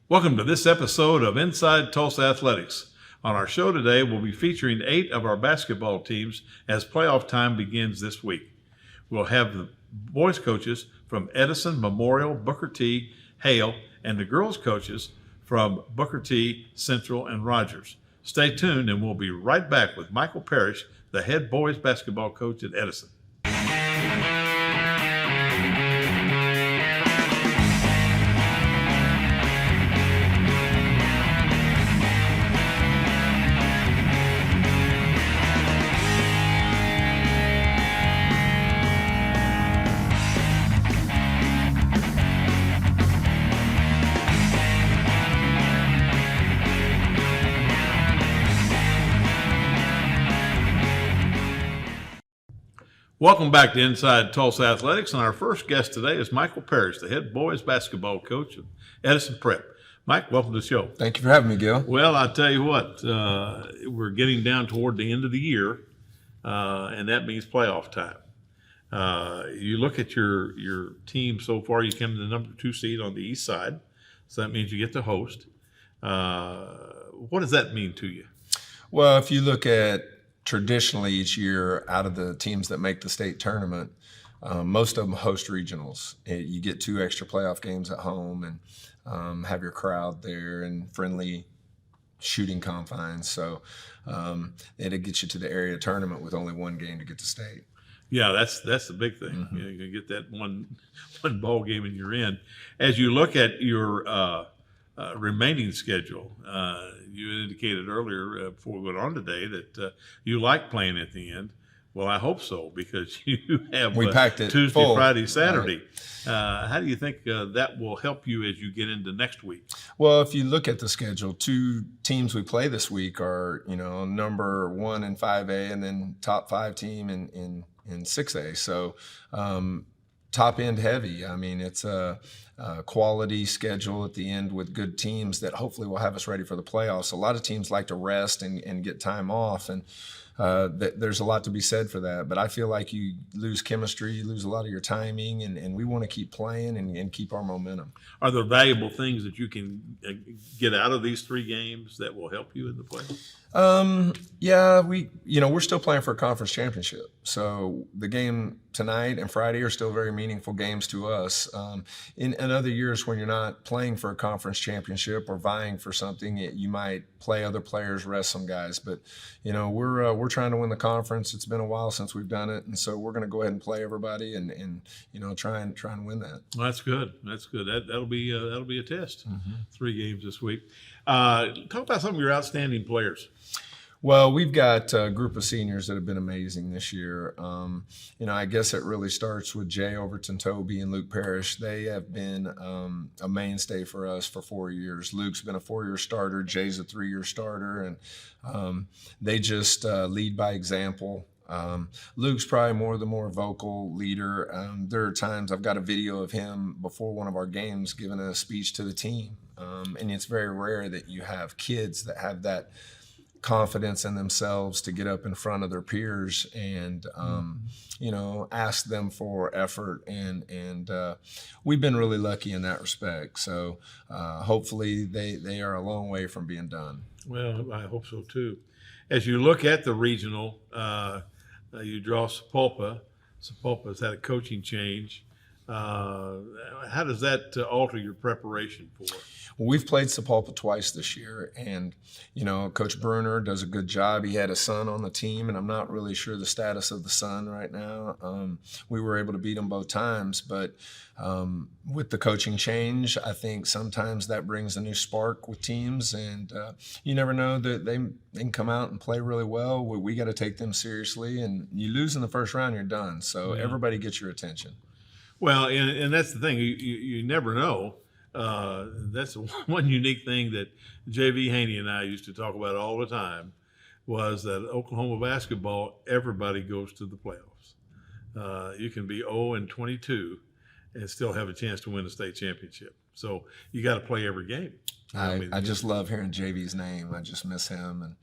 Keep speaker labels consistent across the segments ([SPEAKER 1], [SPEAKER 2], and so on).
[SPEAKER 1] Welcome to this episode of Inside Tulsa Athletics. On our show today, we'll be featuring 8 of our basketball teams as playoff time begins this week. We'll have the boys coaches from Edison, Memorial, Booker T, Hale, and the girls coaches from Booker T, Central, and Rogers. Stay tuned and we'll be right back with Michael Parish, the head boys basketball coach at Edison. Welcome back to Inside Tulsa Athletics, and our first guest today is Michael Parish, the head boys basketball coach of Edison Prep. Mike, welcome to the show.
[SPEAKER 2] Thank you for having me, Gil.
[SPEAKER 1] Well, I tell you what, we're getting down toward the end of the year, and that means playoff time. You look at your team so far, you come to the number 2 seed on the east side, so that means you get to host. What does that mean to you?
[SPEAKER 2] Well, if you look at traditionally each year, out of the teams that make the state tournament, most of them host regionals. You get 2 extra playoff games at home and have your crowd there and friendly shooting confines. So it'll get you to the area tournament with only 1 game to get to state. Yeah, that's the big thing.
[SPEAKER 1] Mm-hmm. You can get that one ball game and you're in. As you look at your remaining schedule, you indicated earlier before we went on today that you like playing at the end. Well, I hope so, because you have
[SPEAKER 2] we packed it
[SPEAKER 1] Tuesday,
[SPEAKER 2] full.
[SPEAKER 1] Friday, Saturday. Right. How do you think that will help you as you get into next week?
[SPEAKER 2] Well, if you look at the schedule, 2 teams we play this week are, number 1 in 5A and then top 5 team in 6A. So top end heavy. I mean, it's a quality schedule at the end with good teams that hopefully will have us ready for the playoffs. A lot of teams like to rest and get time off, and there's a lot to be said for that. But I feel like you lose chemistry, you lose a lot of your timing, and we want to keep playing and keep our momentum.
[SPEAKER 1] Are there valuable things that you can get out of these 3 games that will help you in the playoffs?
[SPEAKER 2] Yeah, we're still playing for a conference championship. So the game tonight and Friday are still very meaningful games to us. In other years when you're not playing for a conference championship or vying for something, you might play other players, rest some guys. But, we're trying to win the conference. It's been a while since we've done it. And so we're going to go ahead and play everybody and try and win that.
[SPEAKER 1] Well, that's good. That's good. That'll be a test. Mm-hmm. 3 games this week. Talk about some of your outstanding players.
[SPEAKER 2] Well, we've got a group of seniors that have been amazing this year. I guess it really starts with Jay Overton Toby and Luke Parish. They have been a mainstay for us for 4 years. Luke's been a 4-year starter. Jay's a 3-year starter. And they just lead by example. Luke's probably the more vocal leader. There are times I've got a video of him before one of our games giving a speech to the team. And it's very rare that you have kids that have that confidence in themselves to get up in front of their peers and ask them for effort, and we've been really lucky in that respect. So hopefully they are a long way from being done.
[SPEAKER 1] Well, I hope so too. As you look at the regional, you draw Sapulpa. Sapulpa's had a coaching change. How does that alter your preparation for it?
[SPEAKER 2] Well, we've played Sapulpa twice this year, and, Coach Bruner does a good job. He had a son on the team, and I'm not really sure the status of the son right now. We were able to beat him both times, but with the coaching change, I think sometimes that brings a new spark with teams, and you never know that they can come out and play really well. We got to take them seriously, and you lose in the first round, you're done. So everybody gets your attention.
[SPEAKER 1] Well, and that's the thing. You never know. That's one unique thing that J.V. Haney and I used to talk about all the time, was that Oklahoma basketball, everybody goes to the playoffs. You can be 0-22 and still have a chance to win a state championship. So you got to play every game.
[SPEAKER 2] I just love hearing JV's name. I just miss him. And,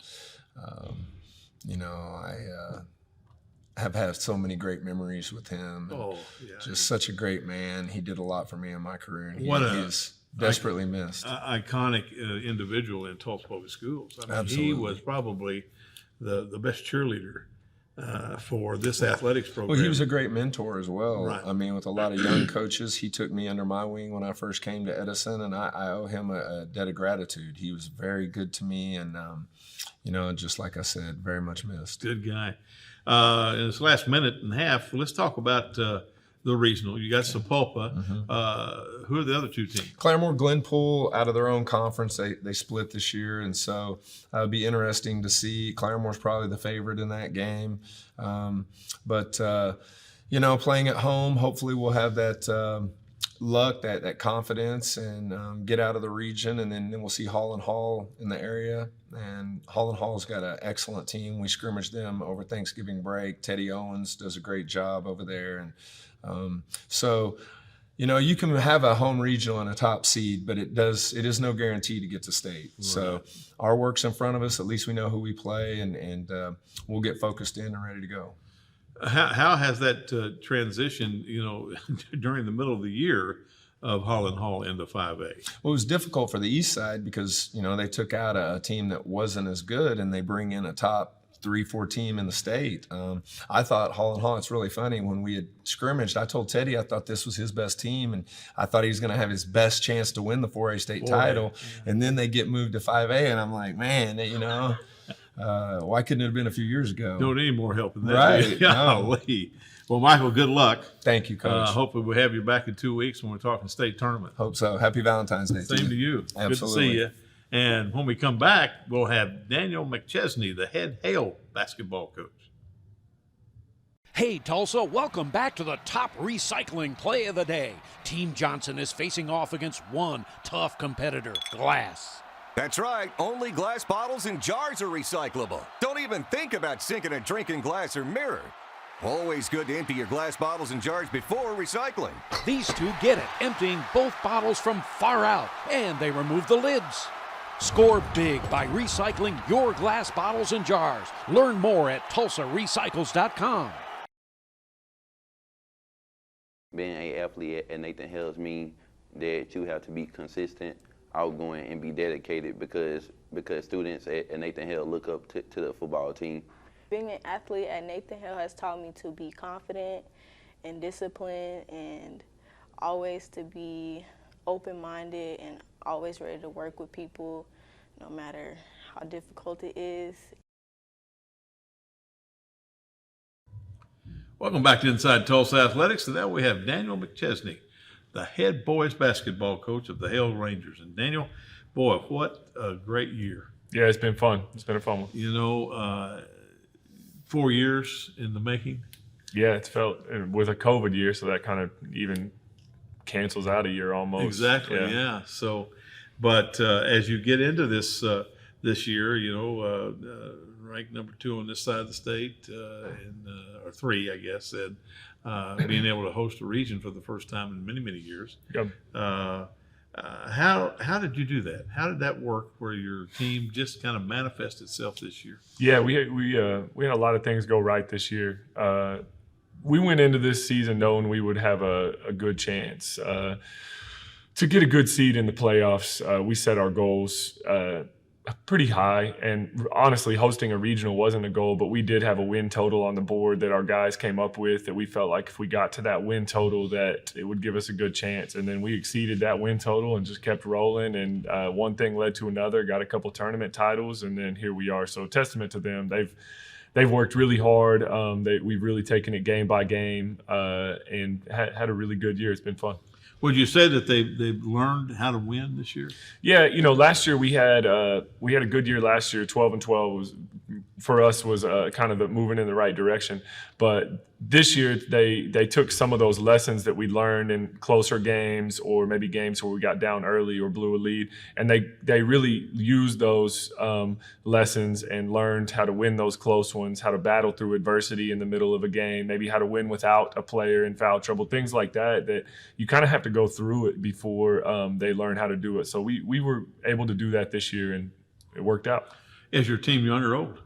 [SPEAKER 2] I have had so many great memories with him.
[SPEAKER 1] Oh, yeah.
[SPEAKER 2] Just such a great man. He did a lot for me in my career. And desperately missed.
[SPEAKER 1] Iconic individual in Tulsa Public Schools. I mean,
[SPEAKER 2] Absolutely.
[SPEAKER 1] he was probably the best cheerleader for this athletics program.
[SPEAKER 2] Well, he was a great mentor as well.
[SPEAKER 1] Right.
[SPEAKER 2] I mean, with a lot of young coaches, he took me under my wing when I first came to Edison, and I owe him a debt of gratitude. He was very good to me, and just like I said, very much missed.
[SPEAKER 1] Good guy. In this last minute and a half, let's talk about the regional. You got Sapulpa.
[SPEAKER 2] Mm-hmm.
[SPEAKER 1] Who are the other two teams?
[SPEAKER 2] Claremore, Glenpool, out of their own conference, they split this year, and so it'll be interesting to see. Claremore's probably the favorite in that game, but playing at home, hopefully we'll have that luck, that confidence, and get out of the region, and then we'll see Hall in the area. And Hall's got an excellent team. We scrimmaged them over Thanksgiving break. Teddy Owens does a great job over there, and you can have a home regional and a top seed, but it is no guarantee to get to state. Right. So our work's in front of us. At least we know who we play, and we'll get focused in and ready to go.
[SPEAKER 1] How has that transition, during the middle of the year of Hall into 5A?
[SPEAKER 2] Well, it was difficult for the East Side because, they took out a team that wasn't as good, and they bring in a top 3-4 team in the state. I thought Hall, it's really funny, when we had scrimmaged, I told Teddy I thought this was his best team, and I thought he was going to have his best chance to win the 4A state title. Yeah. And then they get moved to 5A, and I'm like, man, why couldn't it have been a few years ago?
[SPEAKER 1] Don't need more help than that.
[SPEAKER 2] Right.
[SPEAKER 1] Golly. Well, Michael, good luck.
[SPEAKER 2] Thank you, Coach.
[SPEAKER 1] Hopefully we'll have you back in 2 weeks when we're talking state tournament.
[SPEAKER 2] Hope so. Happy Valentine's Day.
[SPEAKER 1] Same to you.
[SPEAKER 2] Absolutely.
[SPEAKER 1] Good to see you. And when we come back, we'll have Daniel McChesney, the head Hale basketball coach.
[SPEAKER 3] Hey, Tulsa, welcome back to the top recycling play of the day. Team Johnson is facing off against one tough competitor, glass.
[SPEAKER 4] That's right. Only glass bottles and jars are recyclable. Don't even think about sinking a drink in glass or mirror. Always good to empty your glass bottles and jars before recycling.
[SPEAKER 3] These two get it, emptying both bottles from far out, and they remove the lids. Score big by recycling your glass bottles and jars. Learn more at TulsaRecycles.com.
[SPEAKER 5] Being an athlete at Nathan Hale's means that you have to be consistent, outgoing, and be dedicated because students at Nathan Hale look up to the football team.
[SPEAKER 6] Being an athlete at Nathan Hale has taught me to be confident and disciplined, and always to be open-minded and always ready to work with people no matter how difficult it is.
[SPEAKER 1] Welcome back to Inside Tulsa Athletics. Today we have Daniel McChesney, the head boys basketball coach of the Hale Rangers. And Daniel, boy, what a great year.
[SPEAKER 7] Yeah, it's been fun. It's been a fun one.
[SPEAKER 1] 4 years in the making.
[SPEAKER 7] Yeah, it's felt with a COVID year, so that kind of even cancels out a year almost.
[SPEAKER 1] Exactly, yeah. So, but as you get into this year, ranked number 2 on this side of the state, or 3, I guess, and being able to host a region for the first time in many, many years.
[SPEAKER 7] Yep.
[SPEAKER 1] How did you do that? How did that work where your team just kind of manifest itself this year?
[SPEAKER 7] Yeah, we had a lot of things go right this year. We went into this season knowing we would have a good chance to get a good seed in the playoffs. We set our goals pretty high, and honestly, hosting a regional wasn't a goal, but we did have a win total on the board that our guys came up with that we felt like if we got to that win total that it would give us a good chance. And then we exceeded that win total and just kept rolling, and one thing led to another, got a couple tournament titles, and then here we are. So testament to them. They've worked really hard. We've really taken it game by game and had a really good year. It's been fun.
[SPEAKER 1] Would you say that they've learned how to win this year?
[SPEAKER 7] Yeah, last year we had a good year last year. 12-12 was for us was kind of moving in the right direction. But this year they took some of those lessons that we learned in closer games, or maybe games where we got down early or blew a lead, and they really used those lessons and learned how to win those close ones, how to battle through adversity in the middle of a game, maybe how to win without a player in foul trouble, things like that you kind of have to go through it before they learn how to do it. So we were able to do that this year, and it worked out.
[SPEAKER 1] Is your team young or old?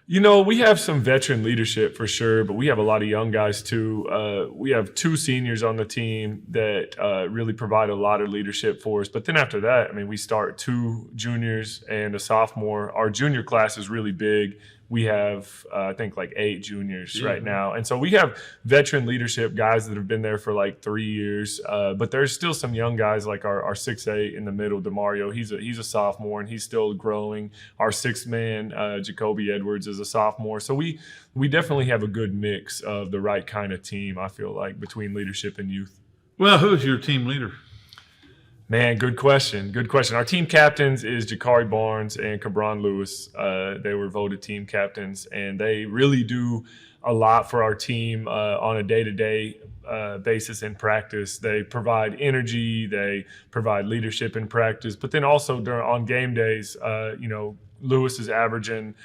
[SPEAKER 7] You know, we have some veteran leadership for sure, but we have a lot of young guys too. We have 2 seniors on the team that really provide a lot of leadership for us. But then after that, I mean, we start 2 juniors and a sophomore. Our junior class is really big. We have, I think, like 8 juniors right now. And so we have veteran leadership guys that have been there for like 3 years. But there's still some young guys like our 6'8" in the middle, DeMario. He's a sophomore, and he's still growing. Our 6th man, Jacoby Edwards, is a sophomore. So we definitely have a good mix of the right kind of team, I feel like, between leadership and youth.
[SPEAKER 1] Well, who is your team leader?
[SPEAKER 7] Man, good question. Good question. Our team captains is Jakari Barnes and Cabron Lewis. They were voted team captains, and they really do a lot for our team on a day-to-day basis in practice. They provide energy, they provide leadership in practice, but then also on game days, Lewis is averaging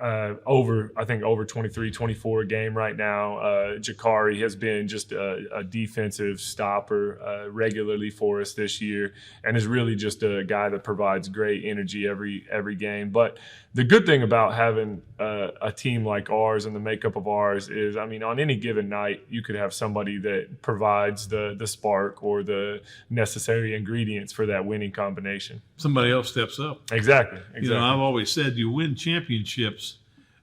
[SPEAKER 7] over 23, 24 a game right now. Jakari has been just a defensive stopper regularly for us this year, and is really just a guy that provides great energy every game. But the good thing about having a team like ours and the makeup of ours is, I mean, on any given night, you could have somebody that provides the spark or the necessary ingredients for that winning combination.
[SPEAKER 1] Somebody else steps up.
[SPEAKER 7] Exactly.
[SPEAKER 1] You know, I've always said you win championships.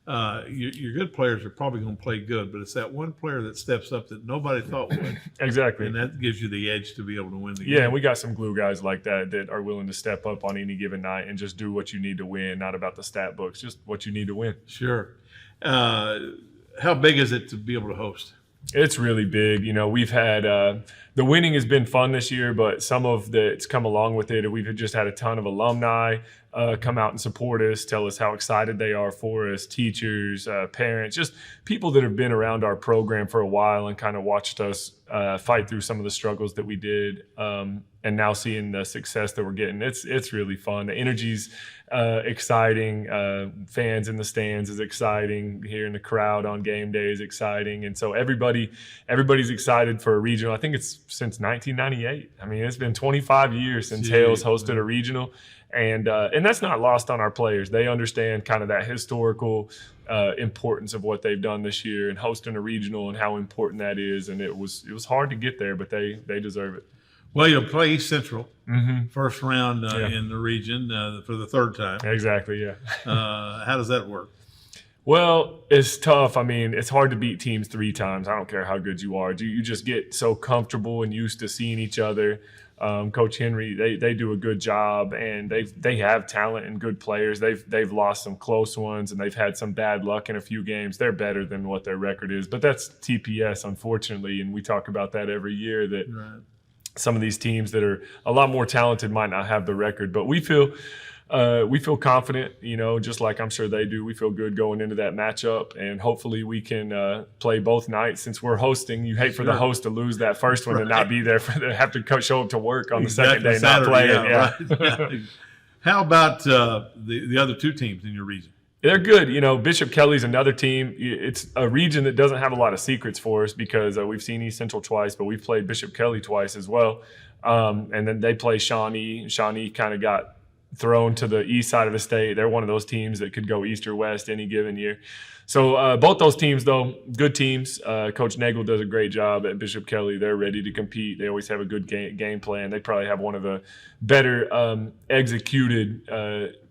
[SPEAKER 1] Your good players are probably going to play good, but it's that one player that steps up that nobody thought would.
[SPEAKER 7] Exactly.
[SPEAKER 1] And that gives you the edge to be able to win the game.
[SPEAKER 7] Yeah, and we got some glue guys like that are willing to step up on any given night and just do what you need to win, not about the stat books, just what you need to win.
[SPEAKER 1] Sure. How big is it to be able to host?
[SPEAKER 7] It's really big. You know, we've had the winning has been fun this year, but some of that's come along with it. We've just had a ton of alumni come out and support us, tell us how excited they are for us, teachers, parents, just people that have been around our program for a while and kind of watched us fight through some of the struggles that we did, and now seeing the success that we're getting. It's really fun. The energy's exciting. Fans in the stands is exciting. Hearing the crowd on game day is exciting. And so everybody's excited for a regional. I think it's since 1998. I mean, it's been 25 years since Hale's hosted a regional. And that's not lost on our players. They understand kind of that historical importance of what they've done this year and hosting a regional and how important that is. And it was hard to get there, but they deserve it.
[SPEAKER 1] Well, you'll play East Central first round in the region for the 3rd time.
[SPEAKER 7] Exactly, yeah.
[SPEAKER 1] How does that work?
[SPEAKER 7] Well, it's tough. I mean, it's hard to beat teams 3 times. I don't care how good you are. You just get so comfortable and used to seeing each other. Coach Henry, they do a good job, and they have talent and good players. They've lost some close ones, and they've had some bad luck in a few games. They're better than what their record is, but that's TPS, unfortunately, and we talk about that every year, that some of these teams that are a lot more talented might not have the record. But we feel confident, you know, just like I'm sure they do. We feel good going into that matchup, and hopefully we can play both nights since we're hosting. You hate for the host to lose that first one and not be there, have to show up to work on the second day,
[SPEAKER 1] Saturday,
[SPEAKER 7] not play it.
[SPEAKER 1] Yeah. Right. How about the other 2 teams in your region?
[SPEAKER 7] They're good. You know, Bishop Kelly's another team. It's a region that doesn't have a lot of secrets for us because we've seen East Central twice, but we've played Bishop Kelly twice as well. And then they play Shawnee. Shawnee kind of got thrown to the east side of the state. They're one of those teams that could go east or west any given year. So both those teams, though, good teams. Coach Nagel does a great job at Bishop Kelly. They're ready to compete. They always have a good game plan. They probably have one of the better executed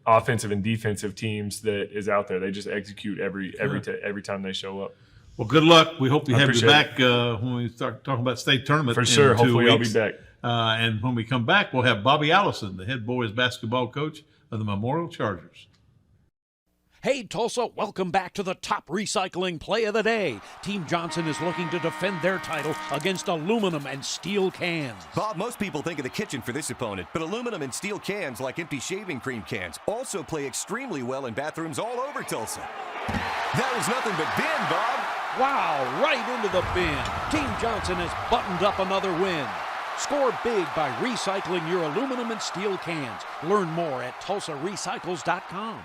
[SPEAKER 7] offensive and defensive teams that is out there. They just execute every time they show up.
[SPEAKER 1] Well, good luck. We hope we have you back when we start talking about state tournament.
[SPEAKER 7] For sure. Hopefully I'll be back.
[SPEAKER 1] And when we come back, we'll have Bobby Allison, the head boys basketball coach of the Memorial Chargers.
[SPEAKER 3] Hey, Tulsa, welcome back to the top recycling play of the day. Team Johnson is looking to defend their title against aluminum and steel cans.
[SPEAKER 4] Bob, most people think of the kitchen for this opponent, but aluminum and steel cans, like empty shaving cream cans, also play extremely well in bathrooms all over Tulsa. That was nothing but bin, Bob.
[SPEAKER 3] Wow, right into the bin. Team Johnson has buttoned up another win. Score big by recycling your aluminum and steel cans. Learn more at TulsaRecycles.com.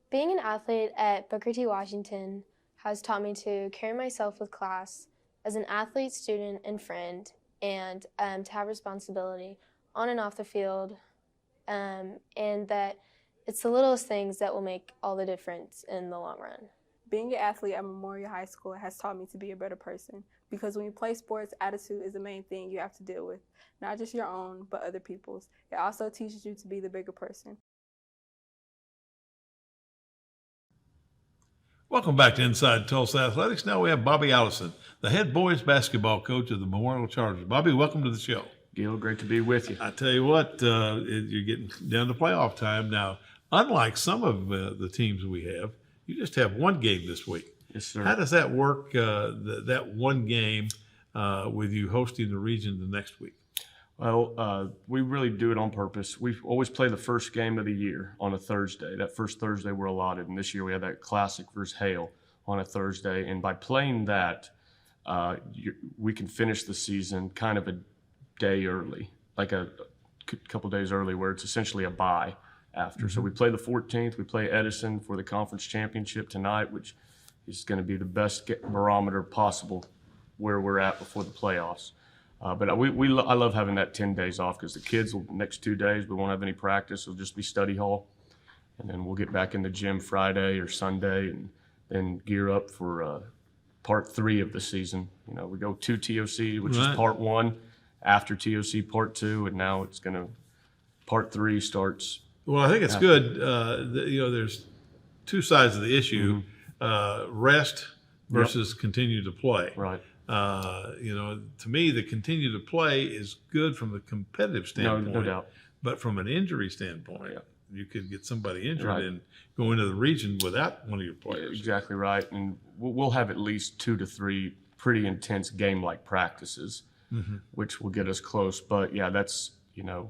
[SPEAKER 8] Being an athlete at Booker T. Washington has taught me to carry myself with class as an athlete, student, and friend, and to have responsibility on and off the field, and that It's the littlest things that will make all the difference in the long run.
[SPEAKER 9] Being an athlete at Memorial High School has taught me to be a better person, because when you play sports, attitude is the main thing you have to deal with. Not just your own, but other people's. It also teaches you to be the bigger person.
[SPEAKER 1] Welcome back to Inside Tulsa Athletics. Now we have Bobby Allison, the head boys basketball coach of the Memorial Chargers. Bobby, welcome to the show.
[SPEAKER 10] Gil, great to be with you.
[SPEAKER 1] I tell you what, you're getting down to playoff time now. Unlike some of the teams we have, you just have one game this week.
[SPEAKER 10] Yes, sir.
[SPEAKER 1] How does that work, that one game with you hosting the region the next week?
[SPEAKER 10] Well, we really do it on purpose. We always play the first game of the year on a Thursday. That first Thursday we're allotted, and this year we had that Classic versus Hale on a Thursday. And by playing that, we can finish the season kind of a day early, like a couple days early, where it's essentially a bye after. Mm-hmm. So we play the 14th. We play Edison for the conference championship tonight, which is going to be the best barometer possible where we're at before the playoffs. But I love having that 10 days off, because the kids the next 2 days we won't have any practice. It'll just be study hall, and then we'll get back in the gym Friday or Sunday, and then gear up for part 3 of the season. You know, we go to TOC, which is part 1, after TOC part 2, and now it's going to part 3 starts.
[SPEAKER 1] Well, I think it's good. There's two sides of the issue: rest versus continue to play.
[SPEAKER 10] Right.
[SPEAKER 1] To me, the continue to play is good from the competitive standpoint.
[SPEAKER 10] No doubt.
[SPEAKER 1] But from an injury standpoint, you could get somebody injured
[SPEAKER 10] Right.
[SPEAKER 1] and go into the region without one of your players.
[SPEAKER 10] Yeah, exactly right. And we'll have at least 2 to 3 pretty intense game-like practices, which will get us close. But yeah, that's, a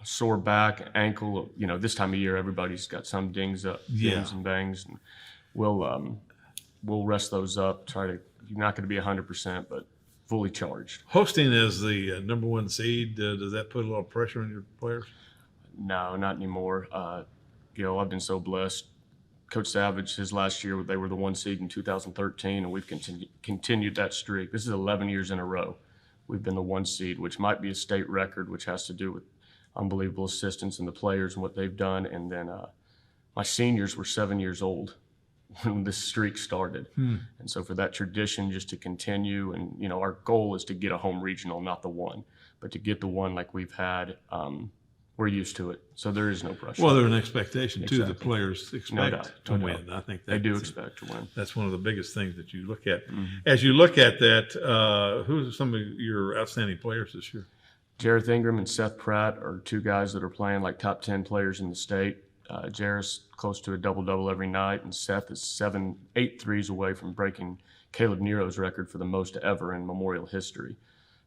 [SPEAKER 10] sore back, ankle. This time of year, everybody's got some dings and bangs, and we'll rest those up. You're not going to be 100%, but fully charged.
[SPEAKER 1] Hosting as the number 1 seed, does that put a little pressure on your players?
[SPEAKER 10] No, not anymore. I've been so blessed. Coach Savage, his last year, they were the 1 seed in 2013, and we've continued that streak. This is 11 years in a row. We've been the 1 seed, which might be a state record, which has to do with unbelievable assistance in the players and what they've done. And then my seniors were 7 years old when this streak started. And so for that tradition just to continue, and our goal is to get a home regional, not the 1, but to get the 1 like we've had, we're used to it, so there is no pressure.
[SPEAKER 1] Well, there's an expectation too.
[SPEAKER 10] Exactly.
[SPEAKER 1] The players expect to win. I think
[SPEAKER 10] they do expect to win.
[SPEAKER 1] That's one of the biggest things that you look at. As you look at that, who's some of your outstanding players this year?
[SPEAKER 10] Jareth Ingram and Seth Pratt are 2 guys that are playing like top 10 players in the state. Jareth's close to a double-double every night, and Seth is 8 threes away from breaking Caleb Nero's record for the most ever in Memorial history.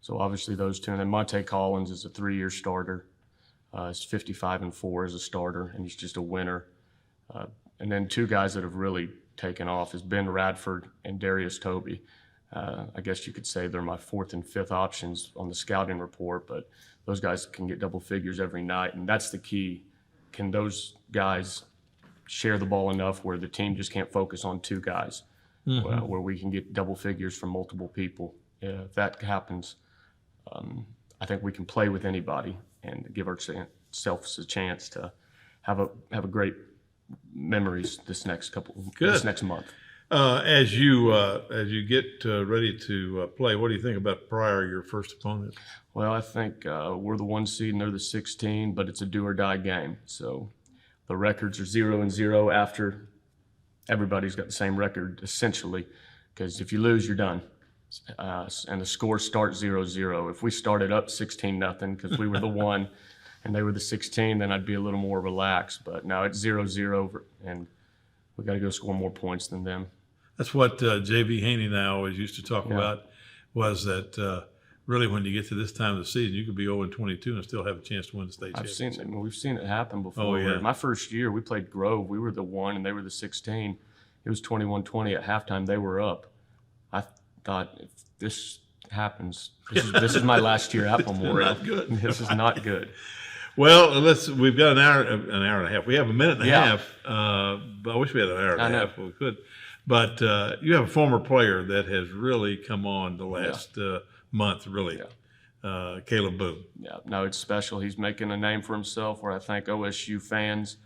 [SPEAKER 10] So obviously those 2. And then Monte Collins is a 3-year starter. He's 55-4 as a starter, and he's just a winner. And then 2 guys that have really taken off is Ben Radford and Darius Toby. I guess you could say they're my 4th and 5th options on the scouting report, but those guys can get double figures every night, and that's the key. Can those guys share the ball enough where the team just can't focus on 2 guys, where we can get double figures from multiple people? If that happens, I think we can play with anybody and give ourselves a chance to have a great memories this next month.
[SPEAKER 1] As you get ready to play, what do you think about Pryor, your first opponent?
[SPEAKER 10] Well, I think we're the 1 seed and they're the 16, but it's a do or die game. So the records are 0-0 after everybody's got the same record essentially, because if you lose, you're done. And the scores start 0-0. If we started up 16-0 because we were the 1 and they were the 16, then I'd be a little more relaxed. But now it's 0-0, and we got to go score more points than them.
[SPEAKER 1] That's what J.V. Haney and I always used to talk about, was that really when you get to this time of the season, you could be 0-22 and still have a chance to win the state championship.
[SPEAKER 10] We've seen it happen before.
[SPEAKER 1] Oh, yeah.
[SPEAKER 10] My first year, we played Grove. We were the 1 and they were the 16. It was 21-20 at halftime. They were up. I thought, if this happens, this is my last year at Memorial.
[SPEAKER 1] Not good.
[SPEAKER 10] This is not good.
[SPEAKER 1] Well, we've got an hour and a half. We have a minute and a half. But I wish we had an hour and a half if we could. But you have a former player that has really come on the last month, really. Caleb Boone.
[SPEAKER 10] Yeah, no, it's special. He's making a name for himself, where I think OSU fans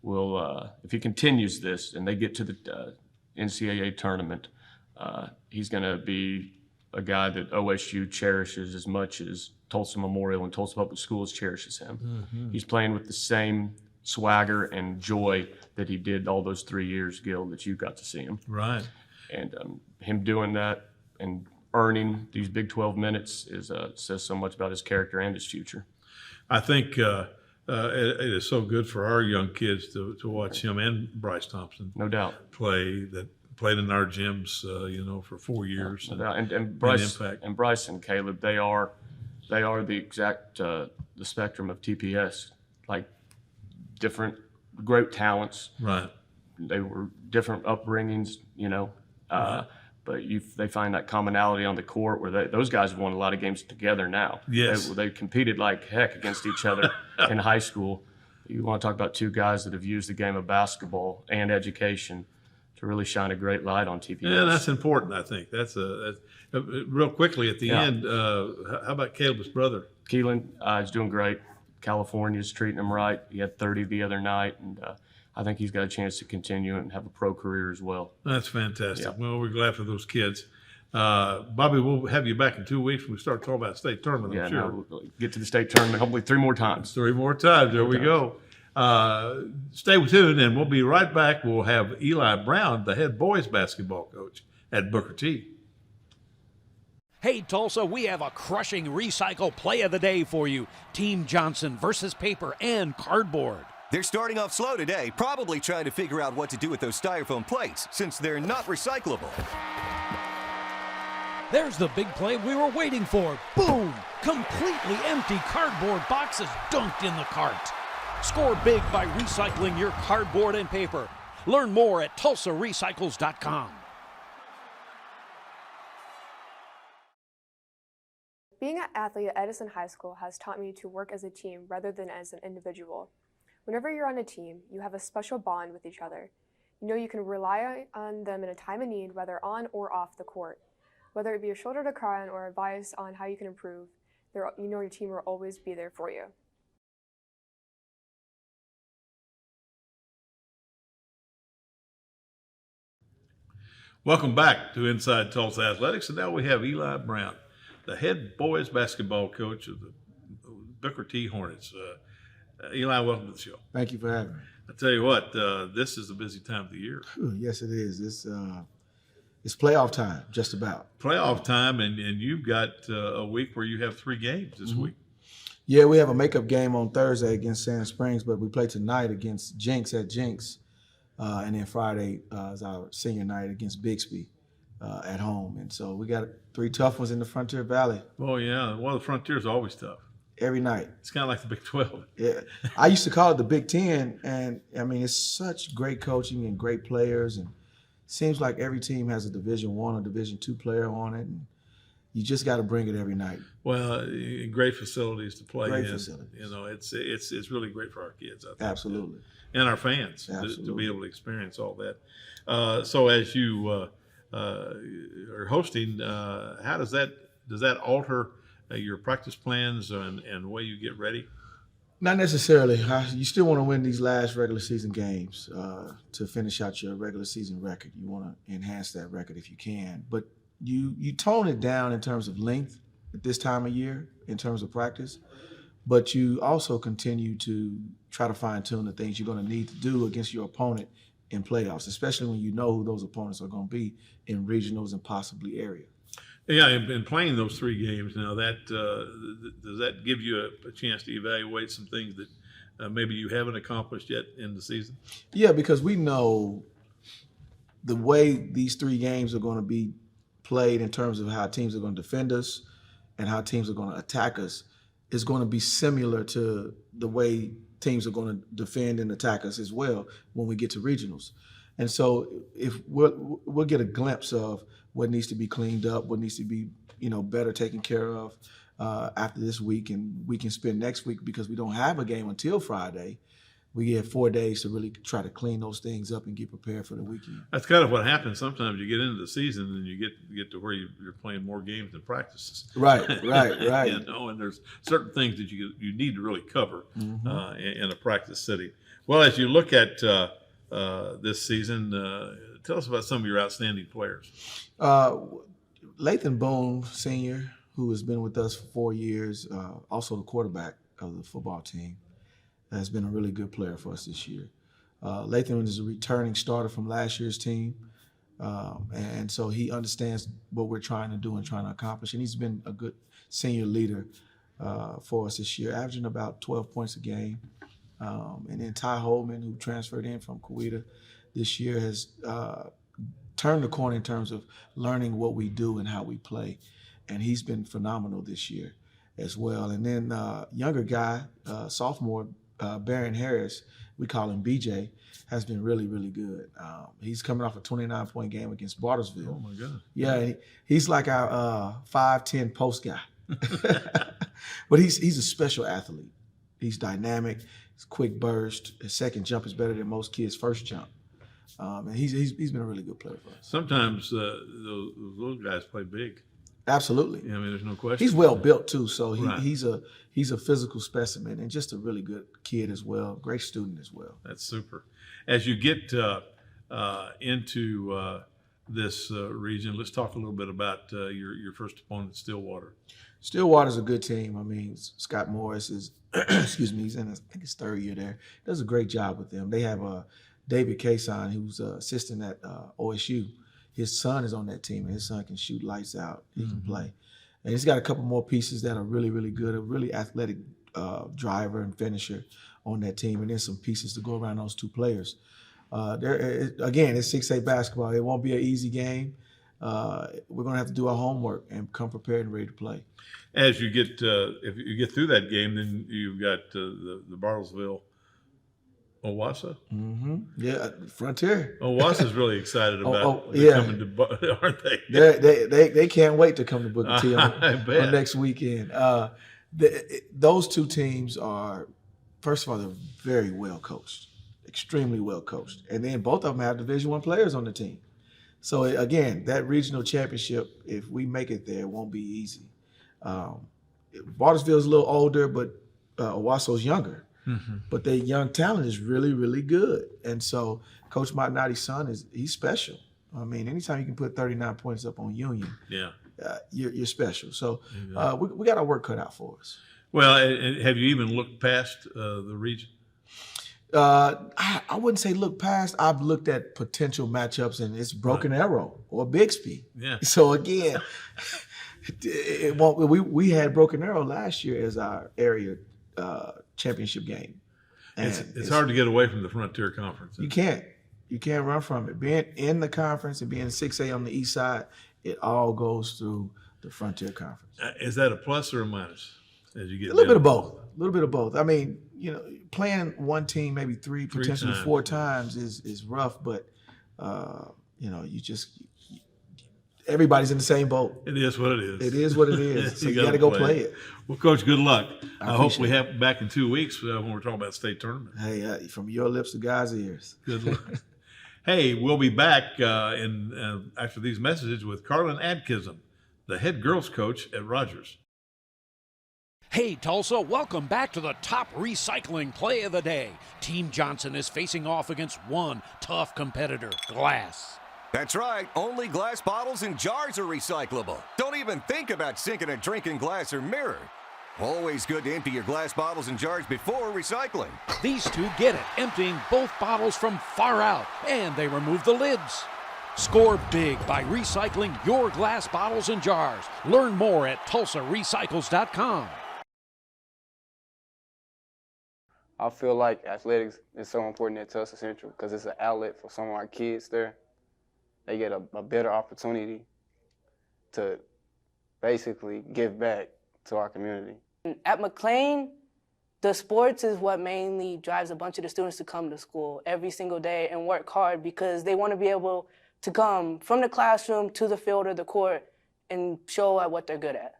[SPEAKER 10] will, if he continues this and they get to the NCAA tournament, he's going to be a guy that OSU cherishes as much as Tulsa Memorial and Tulsa Public Schools cherishes him.
[SPEAKER 2] Mm-hmm.
[SPEAKER 10] He's playing with the same swagger and joy that he did all those 3 years, Gil, that you got to see him.
[SPEAKER 1] Right.
[SPEAKER 10] And him doing that and earning these Big 12 minutes says so much about his character and his future.
[SPEAKER 1] I think it is so good for our young kids to watch him and Bryce Thompson,
[SPEAKER 10] No doubt.
[SPEAKER 1] play that played in our gyms, for 4 years.
[SPEAKER 10] No doubt. And Bryce
[SPEAKER 1] impact.
[SPEAKER 10] and Bryce and Caleb, they are the exact the spectrum of TPS, like different great talents.
[SPEAKER 1] Right.
[SPEAKER 10] They were different upbringings,
[SPEAKER 1] Right.
[SPEAKER 10] but they find that commonality on the court where those guys have won a lot of games together now.
[SPEAKER 1] Yes.
[SPEAKER 10] They competed like heck against each other in high school. You want to talk about two guys that have used the game of basketball and education to really shine a great light on TPS.
[SPEAKER 1] Yeah, that's important, I think. That's real quickly at the
[SPEAKER 10] Yeah.
[SPEAKER 1] end, how about Caleb's brother?
[SPEAKER 10] Keelan is doing great. California's treating him right. He had 30 the other night, and I think he's got a chance to continue and have a pro career as well.
[SPEAKER 1] That's fantastic.
[SPEAKER 10] Yeah.
[SPEAKER 1] Well, we're glad for those kids. Bobby, we'll have you back in 2 weeks when we start talking about state tournament,
[SPEAKER 10] Yeah,
[SPEAKER 1] I'm sure.
[SPEAKER 10] no, we'll get to the state tournament hopefully 3 more times.
[SPEAKER 1] 3 more times. There we go. Stay tuned, and we'll be right back. We'll have Eli Brown, the head boys basketball coach at Booker T.
[SPEAKER 3] Hey, Tulsa, we have a crushing recycle play of the day for you. Team Johnson versus paper and cardboard.
[SPEAKER 4] They're starting off slow today, probably trying to figure out what to do with those styrofoam plates, since they're not recyclable.
[SPEAKER 3] There's the big play we were waiting for. Boom! Completely empty cardboard boxes dunked in the cart. Score big by recycling your cardboard and paper. Learn more at TulsaRecycles.com.
[SPEAKER 11] Being an athlete at Edison High School has taught me to work as a team rather than as an individual. Whenever you're on a team, you have a special bond with each other. You know you can rely on them in a time of need, whether on or off the court. Whether it be a shoulder to cry on or advice on how you can improve, you know your team will always be there for you.
[SPEAKER 1] Welcome back to Inside Tulsa Athletics, and now we have Eli Brown, the head boys basketball coach of the Booker T Hornets. Eli, welcome to the show.
[SPEAKER 12] Thank you for having me.
[SPEAKER 1] I tell you what, this is a busy time of the year.
[SPEAKER 12] Yes, it is. It's playoff time, just about.
[SPEAKER 1] Playoff time, and you've got a week where you have 3 games this week.
[SPEAKER 12] Yeah, we have a makeup game on Thursday against Sand Springs, but we play tonight against Jinx at Jinx, and then Friday is our senior night against Bixby at home. And so we got 3 tough ones in the Frontier Valley.
[SPEAKER 1] Oh, yeah. Well, the Frontier is always tough.
[SPEAKER 12] Every night.
[SPEAKER 1] It's kind of like the Big 12.
[SPEAKER 12] Yeah, I used to call it the Big 10, and I mean it's such great coaching and great players, and seems like every team has a Division I or Division II player on it, and you just got to bring it every night.
[SPEAKER 1] Well, great facilities to play in.
[SPEAKER 12] Great facilities.
[SPEAKER 1] You know, it's really great for our kids, I think.
[SPEAKER 12] Absolutely.
[SPEAKER 1] And our fans to be able to experience all that. So as you are hosting, how does that alter your practice plans and the way you get ready?
[SPEAKER 12] Not necessarily. You still want to win these last regular season games to finish out your regular season record. You want to enhance that record if you can. But you tone it down in terms of length at this time of year, in terms of practice. But you also continue to try to fine-tune the things you're going to need to do against your opponent in playoffs, especially when you know who those opponents are going to be in regionals and possibly area.
[SPEAKER 1] Yeah, and playing those 3 games now, that does that give you a chance to evaluate some things that maybe you haven't accomplished yet in the season?
[SPEAKER 12] Yeah, because we know the way these 3 games are going to be played in terms of how teams are going to defend us and how teams are going to attack us is going to be similar to the way teams are going to defend and attack us as well when we get to regionals. And so if we'll get a glimpse of what needs to be cleaned up, what needs to be, better taken care of after this week, and we can spend next week, because we don't have a game until Friday, we get 4 days to really try to clean those things up and get prepared for the weekend.
[SPEAKER 1] That's kind of what happens. Sometimes you get into the season and you get to where you're playing more games than practices.
[SPEAKER 12] Right.
[SPEAKER 1] And there's certain things that you need to really cover in a practice setting. Well, as you look at this season, tell us about some of your outstanding players.
[SPEAKER 12] Lathan Boone, senior, who has been with us for 4 years, also the quarterback of the football team, has been a really good player for us this year. Lathan is a returning starter from last year's team, and so he understands what we're trying to do and trying to accomplish, and he's been a good senior leader for us this year, averaging about 12 points a game. And then Ty Holman, who transferred in from Coweta this year, has turned the corner in terms of learning what we do and how we play, and he's been phenomenal this year as well. And then younger guy, sophomore, Barron Harris, we call him BJ, has been really, really good. He's coming off a 29-point game against Bartlesville.
[SPEAKER 1] Oh, my God.
[SPEAKER 12] Yeah, he's like our 5'10" post guy. But he's a special athlete. He's dynamic, he's quick burst. His second jump is better than most kids' first jump. And he's been a really good player for us.
[SPEAKER 1] Sometimes those little guys play big.
[SPEAKER 12] Absolutely.
[SPEAKER 1] Yeah, I mean, there's no question.
[SPEAKER 12] He's well built too, so
[SPEAKER 1] Right.
[SPEAKER 12] he's a physical specimen and just a really good kid as well. Great student as well.
[SPEAKER 1] That's super. As you get into this region, let's talk a little bit about your first opponent, Stillwater.
[SPEAKER 12] Stillwater's a good team. I mean, Scott Morris is, excuse me, he's in I think his third year there. Does a great job with them. They have David Kason, who's an assistant at OSU. His son is on that team, and his son can shoot lights out. He can play. And he's got a couple more pieces that are really, really good, a really athletic driver and finisher on that team, and then some pieces to go around those two players. Again, it's 6A basketball. It won't be an easy game. We're going to have to do our homework and come prepared and ready to play.
[SPEAKER 1] As you get, if you get through that game, then you've got the Bartlesville Owassa.
[SPEAKER 12] Yeah, Frontier.
[SPEAKER 1] Owassa's really excited about coming to, aren't they?
[SPEAKER 12] They can't wait to come to Booker T on next weekend. Those two teams are, first of all, they're very well coached, extremely well coached, and then both of them have Division I players on the team. So again, that regional championship, if we make it there, it won't be easy. Bartlesville's a little older, but Owassa's younger. But their young talent is really, really good. And so Coach Martinotti's son he's special. I mean, anytime you can put 39 points up on Union, you're special. So we got our work cut out for us.
[SPEAKER 1] Well, have you even looked past the region?
[SPEAKER 12] I wouldn't say look past. I've looked at potential matchups, and it's Broken Arrow or Bixby.
[SPEAKER 1] Yeah.
[SPEAKER 12] So again, we had Broken Arrow last year as our area championship game. And
[SPEAKER 1] it's hard to get away from the Frontier Conference.
[SPEAKER 12] You can't run from it. Being in the conference and being 6A on the east side, it all goes through the Frontier Conference.
[SPEAKER 1] Is that a plus or a minus as you get
[SPEAKER 12] a little bit of both? A little bit of both. I mean, playing one team maybe three potentially
[SPEAKER 1] times.
[SPEAKER 12] 4 times is rough, but everybody's in the same boat.
[SPEAKER 1] It is what it is.
[SPEAKER 12] It is what it is. So you got to go play it.
[SPEAKER 1] Well, Coach, good luck. I hope we
[SPEAKER 12] it.
[SPEAKER 1] have back in 2 weeks when we're talking about state tournament.
[SPEAKER 12] Hey, from your lips to God's ears.
[SPEAKER 1] Good luck. Hey, we'll be back after these messages with Carlin Adkism, the head girls coach at Rogers.
[SPEAKER 3] Hey, Tulsa, welcome back to the top recycling play of the day. Team Johnson is facing off against one tough competitor, glass.
[SPEAKER 4] That's right. Only glass bottles and jars are recyclable. Don't even think about sinking a drink in glass or mirror. Always good to empty your glass bottles and jars before recycling.
[SPEAKER 3] These two get it, emptying both bottles from far out, and they remove the lids. Score big by recycling your glass bottles and jars. Learn more at TulsaRecycles.com.
[SPEAKER 13] I feel like athletics is so important at Tulsa Central because it's an outlet for some of our kids there. They get a better opportunity to basically give back to our community.
[SPEAKER 6] At McLain, the sports is what mainly drives a bunch of the students to come to school every single day and work hard because they want to be able to come from the classroom to the field or the court and show at what they're good at.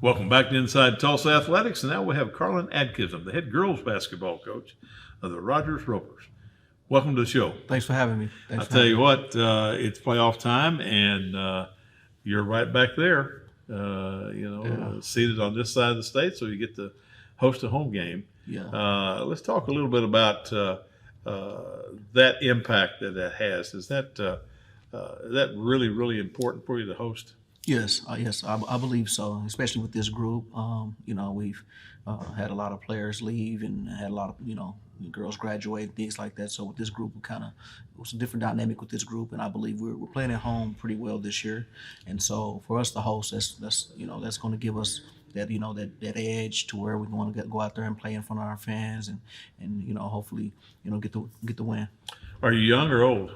[SPEAKER 1] Welcome back to Inside Tulsa Athletics, and now we have Carlin Adkism, the head girls basketball coach of the Rogers Ropers. Welcome to the show.
[SPEAKER 14] Thanks for having me.
[SPEAKER 1] I'll tell you what, it's playoff time, and you're right back there, seated on this side of the state, so you get to host a home game.
[SPEAKER 14] Yeah.
[SPEAKER 1] Let's talk a little bit about that impact that has. Is that really, really important for you to host?
[SPEAKER 14] Yes, I believe so, especially with this group. We've had a lot of players leave and had a lot of, girls graduate, things like that. So with this group, it was a different dynamic with this group, and I believe we're playing at home pretty well this year. And so for us to host, that's going to give us that edge to where we want to go out there and play in front of our fans and hopefully get the win.
[SPEAKER 1] Are you young or old?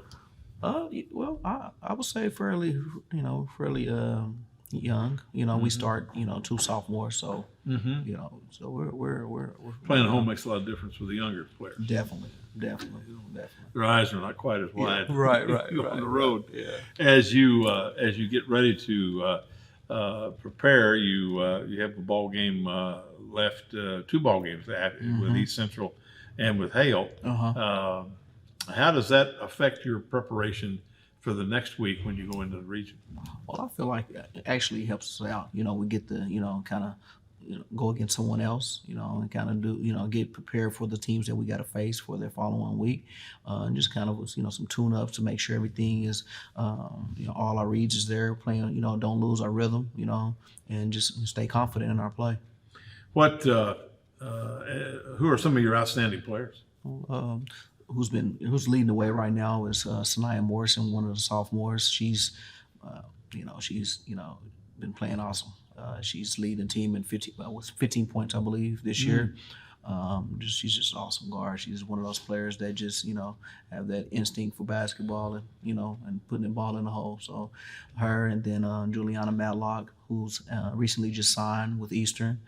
[SPEAKER 14] Well, I would say fairly young. We start, 2 sophomores, so so we're
[SPEAKER 1] playing at home makes a lot of difference with the younger players.
[SPEAKER 14] Definitely.
[SPEAKER 1] Their eyes are not quite as wide.
[SPEAKER 14] Yeah. Right.
[SPEAKER 1] On the road.
[SPEAKER 14] Yeah.
[SPEAKER 1] As you get ready to prepare, you have a ball game left, 2 ball games with East Central and with Hale. How does that affect your preparation for the next week when you go into the region?
[SPEAKER 14] Well, I feel like it actually helps us out. We get to, kind of, go against someone else, and kind of do, get prepared for the teams that we got to face for their following week. And just kind of, some tune-ups to make sure everything is, all our reads is there, playing, don't lose our rhythm, and just stay confident in our play.
[SPEAKER 1] Who are some of your outstanding players?
[SPEAKER 14] Who's leading the way right now is Sanaya Morrison, one of the sophomores. She's been playing awesome. She's leading the team with 15 points, I believe, this year. She's just an awesome guard. She's one of those players that just have that instinct for basketball and putting the ball in the hole. So her, and then Juliana Matlock, who's recently just signed with Eastern.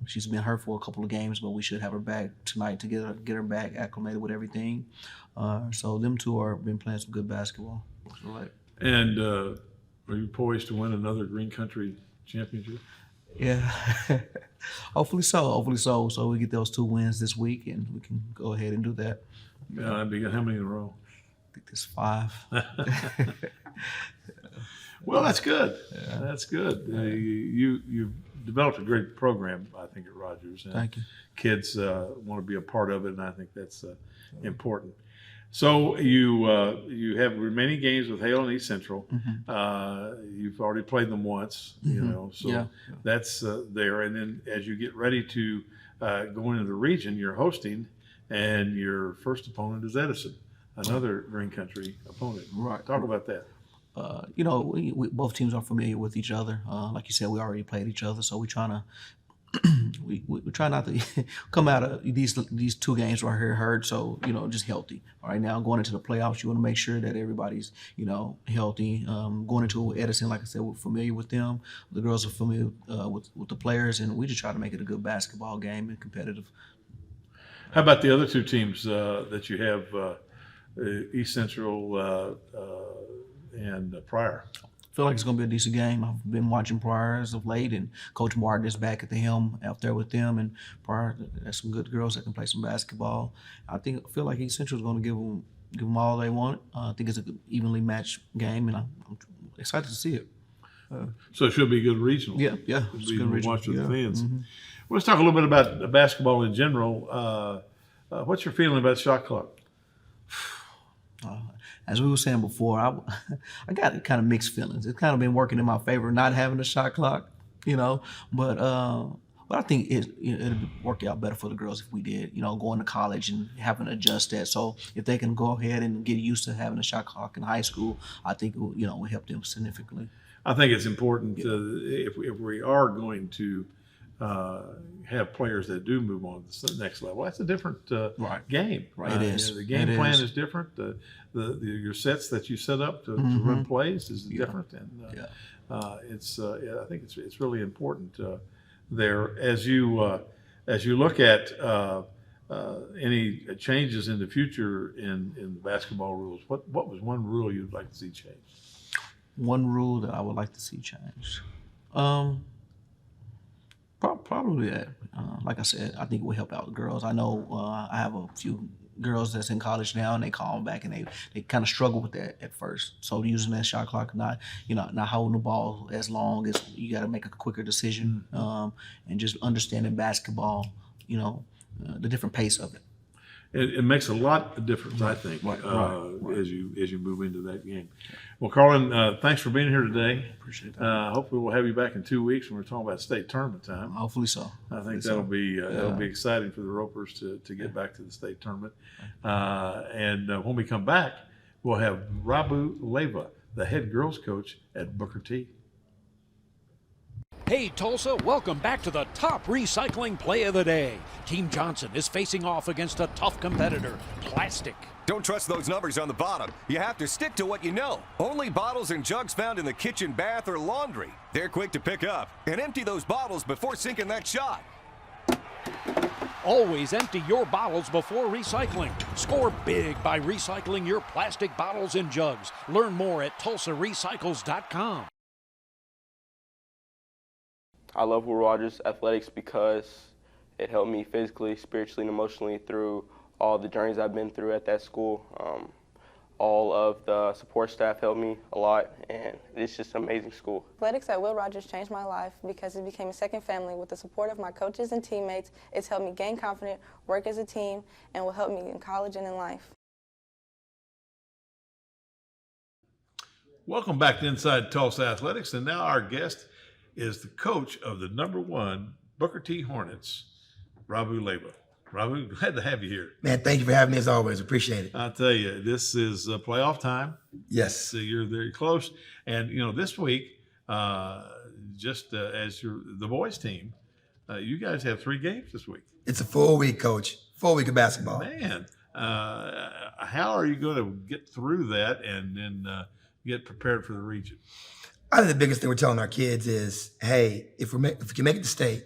[SPEAKER 14] She's been hurt for a couple of games, but we should have her back tonight to get her back acclimated with everything. So them two have been playing some good basketball. Right.
[SPEAKER 1] And are you poised to win another Green Country championship?
[SPEAKER 14] Yeah, hopefully so. So we get those 2 wins this week, and we can go ahead and do that.
[SPEAKER 1] How many in a row?
[SPEAKER 14] I think there's 5.
[SPEAKER 1] Well, that's good. Yeah. That's good. You've developed a great program, I think, at Rogers. And
[SPEAKER 14] thank you.
[SPEAKER 1] Kids want to be a part of it, and I think that's important. So you have remaining games with Hale and East Central. You've already played them once, so that's there. And then as you get ready to go into the region, you're hosting, and your first opponent is Edison, another Green Country opponent.
[SPEAKER 14] Right.
[SPEAKER 1] Talk about that.
[SPEAKER 14] We both teams are familiar with each other. Like you said, we already played each other, so we're trying to we try not to come out of these 2 games right here hurt. So just healthy. All right, now going into the playoffs, you want to make sure that everybody's healthy. Going into Edison, like I said, we're familiar with them. The girls are familiar with the players, and we just try to make it a good basketball game and competitive.
[SPEAKER 1] How about the other 2 teams that you have, East Central and Pryor?
[SPEAKER 14] I feel like it's going to be a decent game. I've been watching Pryor as of late, and Coach Martin is back at the helm out there with them. And Pryor, there's some good girls that can play some basketball. I feel like East Central is going to give them all they want. I think it's an evenly matched game, and I'm excited to see it.
[SPEAKER 1] So it should be a good regional.
[SPEAKER 14] Yeah,
[SPEAKER 1] it's a good regional. Watch with the fans. Well, let's talk a little bit about basketball in general. What's your feeling about shot clock?
[SPEAKER 14] As we were saying before, I got kind of mixed feelings. It's kind of been working in my favor not having a shot clock, but I think it'd work out better for the girls if we did, going to college and having to adjust that. So if they can go ahead and get used to having a shot clock in high school, I think it will help them significantly.
[SPEAKER 1] I think it's important if we are going to have players that do move on to the next level. That's a different game.
[SPEAKER 14] Right, it is.
[SPEAKER 1] The game plan is different. Your sets that you set up to run plays is different, and I think it's really important there as you look at any changes in the future in the basketball rules. What was one rule you'd like to see changed?
[SPEAKER 14] One rule that I would like to see changed. Probably that. Like I said, I think it will help out the girls. I know I have a few girls that's in college now, and they call back, and they kind of struggle with that at first. So using that shot clock, not holding the ball as long as you got to make a quicker decision, and just understanding basketball, the different pace of it.
[SPEAKER 1] It makes a lot of difference, I think,
[SPEAKER 14] Right.
[SPEAKER 1] as you move into that game. Well, Carlin, thanks for being here today.
[SPEAKER 14] Appreciate that.
[SPEAKER 1] Hopefully, we'll have you back in 2 weeks when we're talking about state tournament time.
[SPEAKER 14] Hopefully so.
[SPEAKER 1] I think that'll be exciting for the Ropers to get back to the state tournament. And when we come back, we'll have Rabu Leyva, the head girls coach at Booker T.
[SPEAKER 3] Hey Tulsa, welcome back to the top recycling play of the day. Team Johnson is facing off against a tough competitor, plastic.
[SPEAKER 4] Don't trust those numbers on the bottom. You have to stick to what you know. Only bottles and jugs found in the kitchen, bath, or laundry. They're quick to pick up. And empty those bottles before sinking that shot.
[SPEAKER 3] Always empty your bottles before recycling. Score big by recycling your plastic bottles and jugs. Learn more at TulsaRecycles.com.
[SPEAKER 15] I love Will Rogers Athletics because it helped me physically, spiritually, and emotionally through all the journeys I've been through at that school. All of the support staff helped me a lot, and it's just an amazing school.
[SPEAKER 16] Athletics at Will Rogers changed my life because it became a second family. With the support of my coaches and teammates, it's helped me gain confidence, work as a team, and will help me in college and in life.
[SPEAKER 1] Welcome back to Inside Tulsa Athletics, and now our guest is the coach of the #1 Booker T Hornets, Rabu Leyva. Rabu, glad to have you here.
[SPEAKER 17] Man, thank you for having me as always. Appreciate it.
[SPEAKER 1] I'll tell you, this is playoff time.
[SPEAKER 17] Yes.
[SPEAKER 1] So you're very close. And, this week, as the boys team, you guys have 3 games this week.
[SPEAKER 17] It's a full week, Coach. Full week of basketball.
[SPEAKER 1] Man, how are you going to get through that and then get prepared for the region?
[SPEAKER 17] I think the biggest thing we're telling our kids is, hey, if we can make it to state,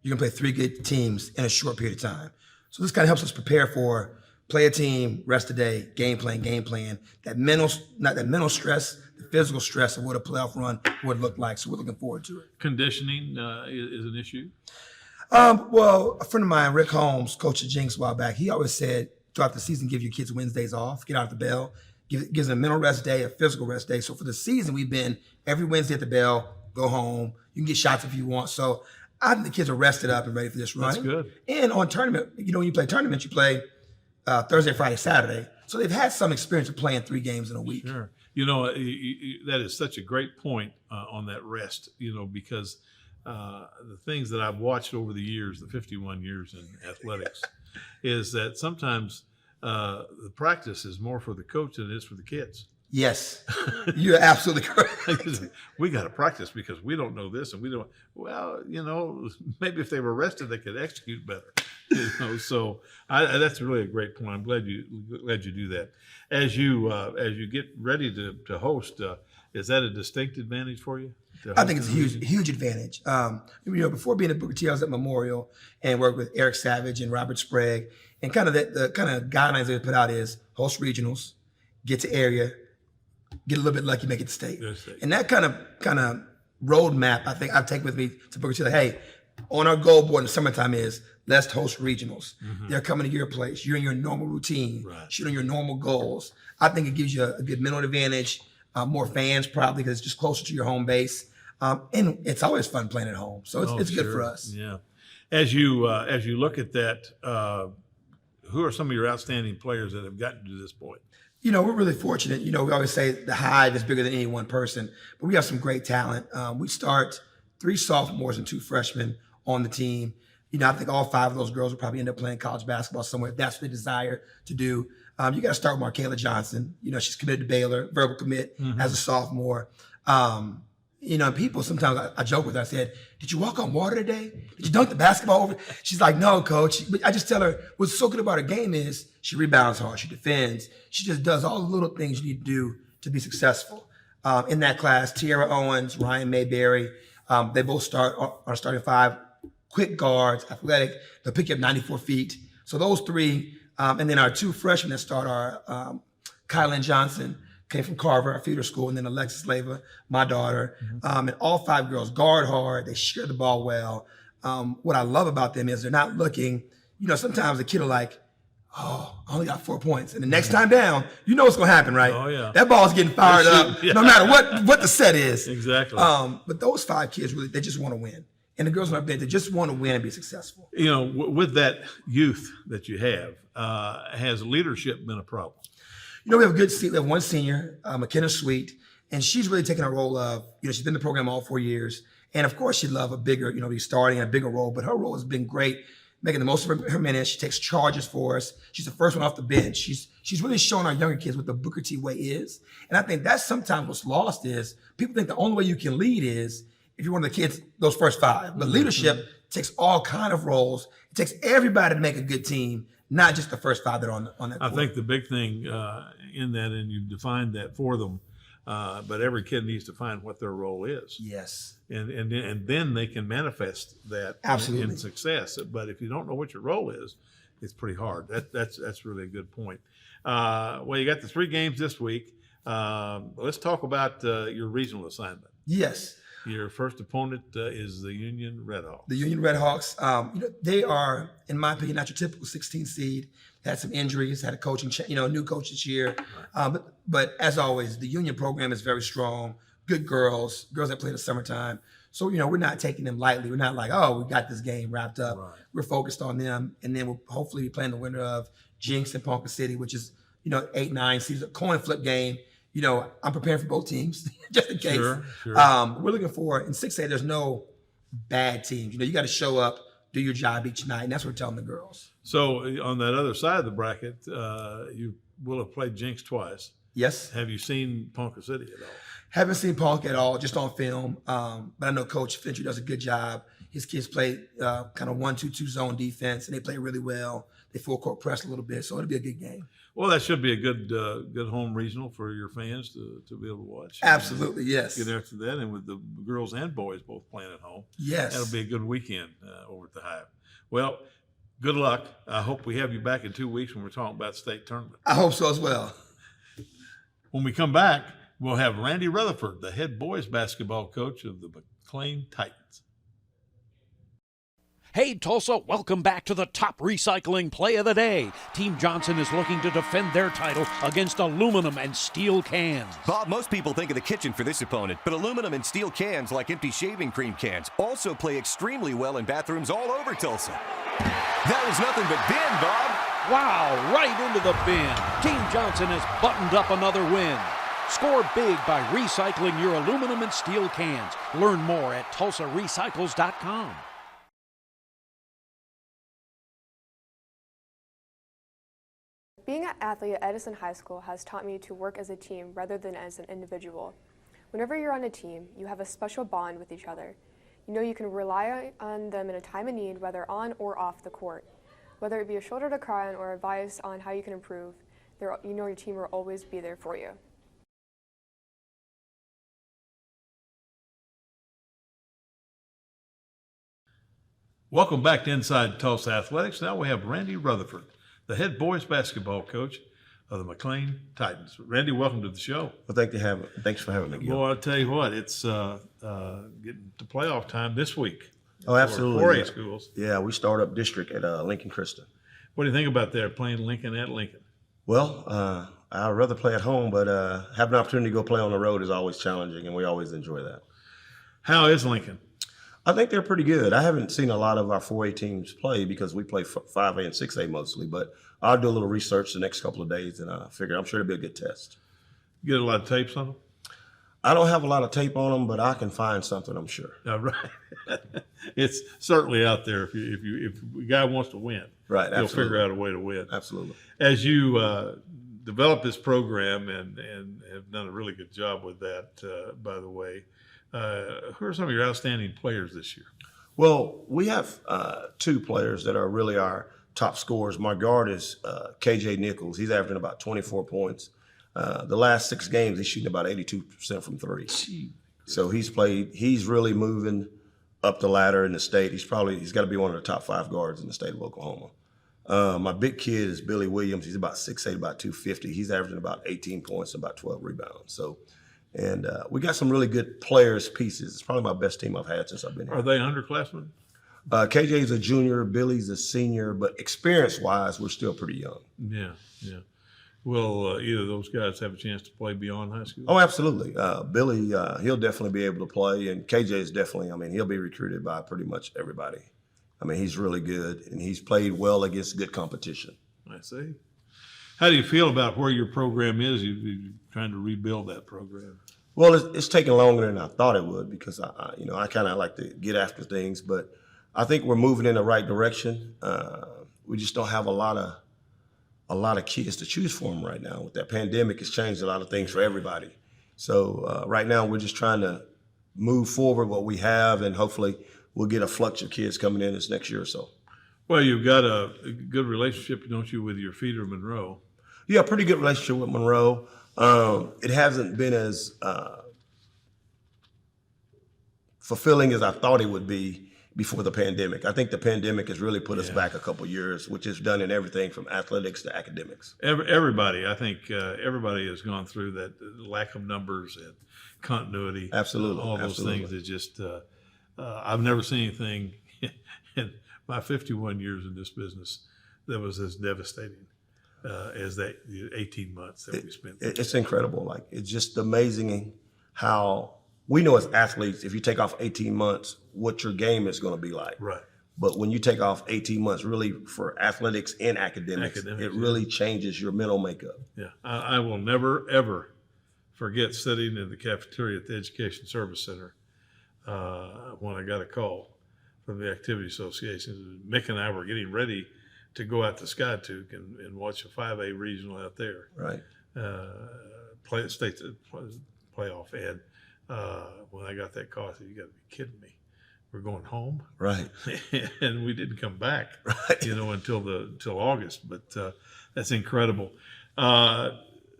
[SPEAKER 17] you're going to play 3 good teams in a short period of time. So this kind of helps us prepare for play a team, rest a day, game plan, not that mental stress, the physical stress of what a playoff run would look like. So we're looking forward to it.
[SPEAKER 1] Conditioning is an issue?
[SPEAKER 17] Well, a friend of mine, Rick Holmes, coach at Jinx a while back, he always said throughout the season, give your kids Wednesdays off, get out of the bell, gives them a mental rest day, a physical rest day. So for the season, we've been every Wednesday at the bell, go home. You can get shots if you want. So I think the kids are rested up and ready for this run.
[SPEAKER 1] That's good.
[SPEAKER 17] And on tournament, when you play tournaments, you play Thursday, Friday, Saturday. So they've had some experience of playing 3 games in a week.
[SPEAKER 1] Sure. That is such a great point on that rest, because the things that I've watched over the years, the 51 years in athletics, is that sometimes the practice is more for the coach than it is for the kids.
[SPEAKER 17] Yes, you're absolutely correct.
[SPEAKER 1] We got to practice because we don't know this and we don't. Well, maybe if they were rested, they could execute better. So that's really a great point. I'm glad you do that. As you get ready to host, is that a distinct advantage for you?
[SPEAKER 17] I think it's a huge advantage. Before being at Booker T, I was at Memorial and worked with Eric Savage and Robert Sprague, and kind of the kind of guidelines they put out is host regionals, get to area, get a little bit lucky, make it to state. And that kind of roadmap, I think I've taken with me to Booker T. Like, hey, on our goal board in the summertime is let's host regionals. Mm-hmm. They're coming to your place. You're in your normal routine, shooting your normal goals. I think it gives you a good mental advantage, more fans probably because it's just closer to your home base. And it's always fun playing at home. So it's good for us.
[SPEAKER 1] Yeah. As you look at that, who are some of your outstanding players that have gotten to this point?
[SPEAKER 17] We're really fortunate. We always say the hive is bigger than any one person, but we have some great talent. We start 3 sophomores and 2 freshmen on the team. I think all 5 of those girls will probably end up playing college basketball somewhere if that's what they desire to do. You got to start with Markayla Johnson. She's committed to Baylor, verbal commit as a sophomore. People sometimes I joke with her. I said, "Did you walk on water today? Did you dunk the basketball over?" She's like, "No, coach." But I just tell her what's so good about her game is she rebounds hard, she defends, she just does all the little things you need to do to be successful. In that class, Tiara Owens, Ryan Mayberry, they both start on starting 5, quick guards, athletic. They'll pick you up 94 feet. So those 3, and then our 2 freshmen that start are Kylan Johnson. Came from Carver, our feeder school, and then Alexis Leyva, my daughter. And all 5 girls guard hard. They share the ball well. what I love about them is they're not looking, sometimes the kid are like, oh, I only got 4 points. And the next time down, you know what's going to happen, right?
[SPEAKER 1] Oh, yeah.
[SPEAKER 17] That ball's getting fired up no matter what the set is.
[SPEAKER 1] Exactly.
[SPEAKER 17] But those 5 kids, really, they just want to win. And the girls on our bench, they just want to win and be successful.
[SPEAKER 1] With that youth that you have, has leadership been a problem?
[SPEAKER 17] We have a good seat. We have one senior, McKenna Sweet, and she's really taken a role of, she's been in the program all 4 years. And of course, she'd love a bigger, be starting in a bigger role, but her role has been great, making the most of her minutes. She takes charges for us. She's the first one off the bench. She's really showing our younger kids what the Booker T way is. And I think that's sometimes what's lost is people think the only way you can lead is if you're one of the kids, those first 5. But leadership takes all kind of roles. It takes everybody to make a good team, not just the first 5 that are on that court.
[SPEAKER 1] I think the big thing in that, and you've defined that for them, but every kid needs to find what their role is.
[SPEAKER 17] Yes.
[SPEAKER 1] And then they can manifest that
[SPEAKER 17] Absolutely.
[SPEAKER 1] in success. But if you don't know what your role is, it's pretty hard. That's really a good point. Well, you got the 3 games this week. Let's talk about your regional assignment.
[SPEAKER 17] Yes.
[SPEAKER 1] Your first opponent is the Union Redhawks.
[SPEAKER 17] The Union Redhawks, they are, in my opinion, not your typical 16 seed. Had some injuries, had a coaching, a new coach this year. But as always, the Union program is very strong. Good girls that play in the summertime. So, we're not taking them lightly. We're not like, oh, we got this game wrapped up. Right. We're focused on them. And then we'll hopefully be playing the winner of Jinx and Ponca City, which is, 8-9 seeds, a coin flip game. I'm preparing for both teams just in case.
[SPEAKER 1] Sure.
[SPEAKER 17] We're looking for, in 6A, there's no bad teams. You got to show up, do your job each night, and that's what we're telling the girls.
[SPEAKER 1] So on that other side of the bracket, you will have played Jinx twice.
[SPEAKER 17] Yes.
[SPEAKER 1] Have you seen Ponca City at all?
[SPEAKER 17] Haven't seen Ponca at all, just on film. But I know Coach Fincher does a good job. His kids play kind of 1-2-2 zone defense, and they play really well. They full court press a little bit, so it'll be a good game.
[SPEAKER 1] Well, that should be a good home regional for your fans to be able to watch.
[SPEAKER 17] Absolutely, yes.
[SPEAKER 1] Get after that, and with the girls and boys both playing at home.
[SPEAKER 17] Yes.
[SPEAKER 1] That'll be a good weekend over at the Hive. Well, good luck. I hope we have you back in 2 weeks when we're talking about state tournament.
[SPEAKER 17] I hope so as well.
[SPEAKER 1] When we come back, we'll have Randy Rutherford, the head boys basketball coach of the McLain Titans.
[SPEAKER 3] Hey, Tulsa, welcome back to the top recycling play of the day. Team Johnson is looking to defend their title against aluminum and steel cans.
[SPEAKER 4] Bob, most people think of the kitchen for this opponent, but aluminum and steel cans, like empty shaving cream cans, also play extremely well in bathrooms all over Tulsa. That was nothing but bin, Bob.
[SPEAKER 3] Wow, right into the bin. Team Johnson has buttoned up another win. Score big by recycling your aluminum and steel cans. Learn more at TulsaRecycles.com.
[SPEAKER 11] Being an athlete at Edison High School has taught me to work as a team rather than as an individual. Whenever you're on a team, you have a special bond with each other. You can rely on them in a time of need, whether on or off the court. Whether it be a shoulder to cry on or advice on how you can improve, your team will always be there for you.
[SPEAKER 1] Welcome back to Inside Tulsa Athletics. Now we have Randy Rutherford, the head boys basketball coach of the McLain Titans. Randy, welcome to the show.
[SPEAKER 18] Well, thanks for having me.
[SPEAKER 1] Boy, I'll tell you what, it's getting to playoff time this week.
[SPEAKER 18] Oh, absolutely.
[SPEAKER 1] For 4A schools.
[SPEAKER 18] Yeah, we start up district at Lincoln Christian.
[SPEAKER 1] What do you think about that, playing Lincoln at Lincoln?
[SPEAKER 18] Well, I'd rather play at home, but having an opportunity to go play on the road is always challenging, and we always enjoy that.
[SPEAKER 1] How is Lincoln?
[SPEAKER 18] I think they're pretty good. I haven't seen a lot of our 4A teams play because we play 5A and 6A mostly, but I'll do a little research the next couple of days, and I'm sure it'll be a good test.
[SPEAKER 1] You get a lot of tapes on them?
[SPEAKER 18] I don't have a lot of tape on them, but I can find something, I'm sure.
[SPEAKER 1] Right. It's certainly out there if a guy wants to win.
[SPEAKER 18] Right,
[SPEAKER 1] he'll
[SPEAKER 18] absolutely.
[SPEAKER 1] figure out a way to win.
[SPEAKER 18] Absolutely.
[SPEAKER 1] As you develop this program and have done a really good job with that, by the way, who are some of your outstanding players this year?
[SPEAKER 18] Well, we have 2 players that are really our top scorers. My guard is KJ Nichols. He's averaging about 24 points. The last 6 games, he's shooting about 82% from 3. So he's really moving up the ladder in the state. He's got to be one of the top 5 guards in the state of Oklahoma. My big kid is Billy Williams. He's about 6'8", about 250. He's averaging about 18 points and about 12 rebounds. We got some really good players, pieces. It's probably my best team I've had since I've been here.
[SPEAKER 1] Are they underclassmen?
[SPEAKER 18] KJ's a junior, Billy's a senior, but experience-wise, we're still pretty young.
[SPEAKER 1] Yeah, yeah. Will either of those guys have a chance to play beyond high school?
[SPEAKER 18] Oh, absolutely. Billy, he'll definitely be able to play, and KJ is definitely, he'll be recruited by pretty much everybody. He's really good, and he's played well against good competition.
[SPEAKER 1] I see. How do you feel about where your program is? You're trying to rebuild that program.
[SPEAKER 18] Well, it's taking longer than I thought it would because I kind of like to get after things, but I think we're moving in the right direction. We just don't have a lot of kids to choose from right now. With that pandemic, it's changed a lot of things for everybody. So right now, we're just trying to move forward what we have, and hopefully we'll get a flux of kids coming in this next year or so.
[SPEAKER 1] Well, you've got a good relationship, don't you, with your feeder, Monroe?
[SPEAKER 18] Yeah, pretty good relationship with Monroe. It hasn't been as fulfilling as I thought it would be before the pandemic. I think the pandemic has really put us back a couple years, which has done in everything from athletics to academics.
[SPEAKER 1] Everybody, I think everybody has gone through that lack of numbers and continuity.
[SPEAKER 18] Absolutely.
[SPEAKER 1] All those things that just, I've never seen anything in my 51 years in this business that was as devastating as that 18 months that we spent.
[SPEAKER 18] It's incredible. It's just amazing how we know as athletes, if you take off 18 months, what your game is going to be like.
[SPEAKER 1] Right.
[SPEAKER 18] But when you take off 18 months, really for athletics and academics, it really changes your mental makeup.
[SPEAKER 1] Yeah. I will never, ever forget sitting in the cafeteria at the Education Service Center when I got a call from the Activity Association. Mick and I were getting ready to go out to Skytook and watch a 5A regional out there.
[SPEAKER 18] Right.
[SPEAKER 1] State playoff. And when I got that call, I said, "You got to be kidding me. We're going home."
[SPEAKER 18] Right.
[SPEAKER 1] And we didn't come back,
[SPEAKER 18] right.
[SPEAKER 1] Until August. But that's incredible.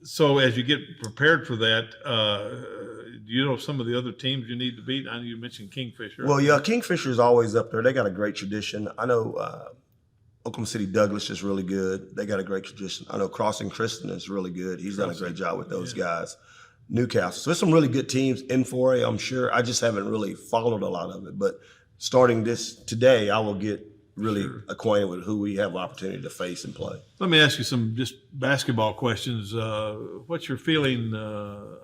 [SPEAKER 1] So as you get prepared for that, do you know some of the other teams you need to beat? I know you mentioned Kingfisher.
[SPEAKER 18] Well, yeah, Kingfisher is always up there. They got a great tradition. I know Oklahoma City Douglas is really good. They got a great tradition. I know Crossing Christian is really good. He's done a great job with those guys. Newcastle. So there's some really good teams in 4A, I'm sure. I just haven't really followed a lot of it. But starting this today, I will get really acquainted with who we have opportunity to face and play.
[SPEAKER 1] Let me ask you some just basketball questions. What's your feeling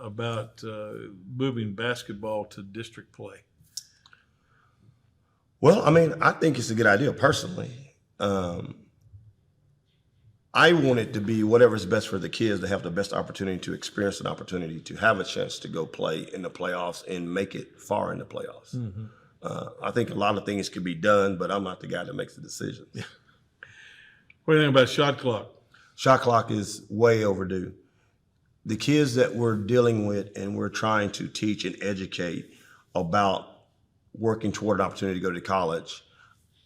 [SPEAKER 1] about moving basketball to district play?
[SPEAKER 18] Well, I think it's a good idea personally. I want it to be whatever's best for the kids to have the best opportunity to experience an opportunity to have a chance to go play in the playoffs and make it far in the playoffs.
[SPEAKER 1] Mm-hmm.
[SPEAKER 18] I think a lot of things could be done, but I'm not the guy that makes the decisions.
[SPEAKER 1] What do you think about shot clock?
[SPEAKER 18] Shot clock is way overdue. The kids that we're dealing with and we're trying to teach and educate about working toward an opportunity to go to college,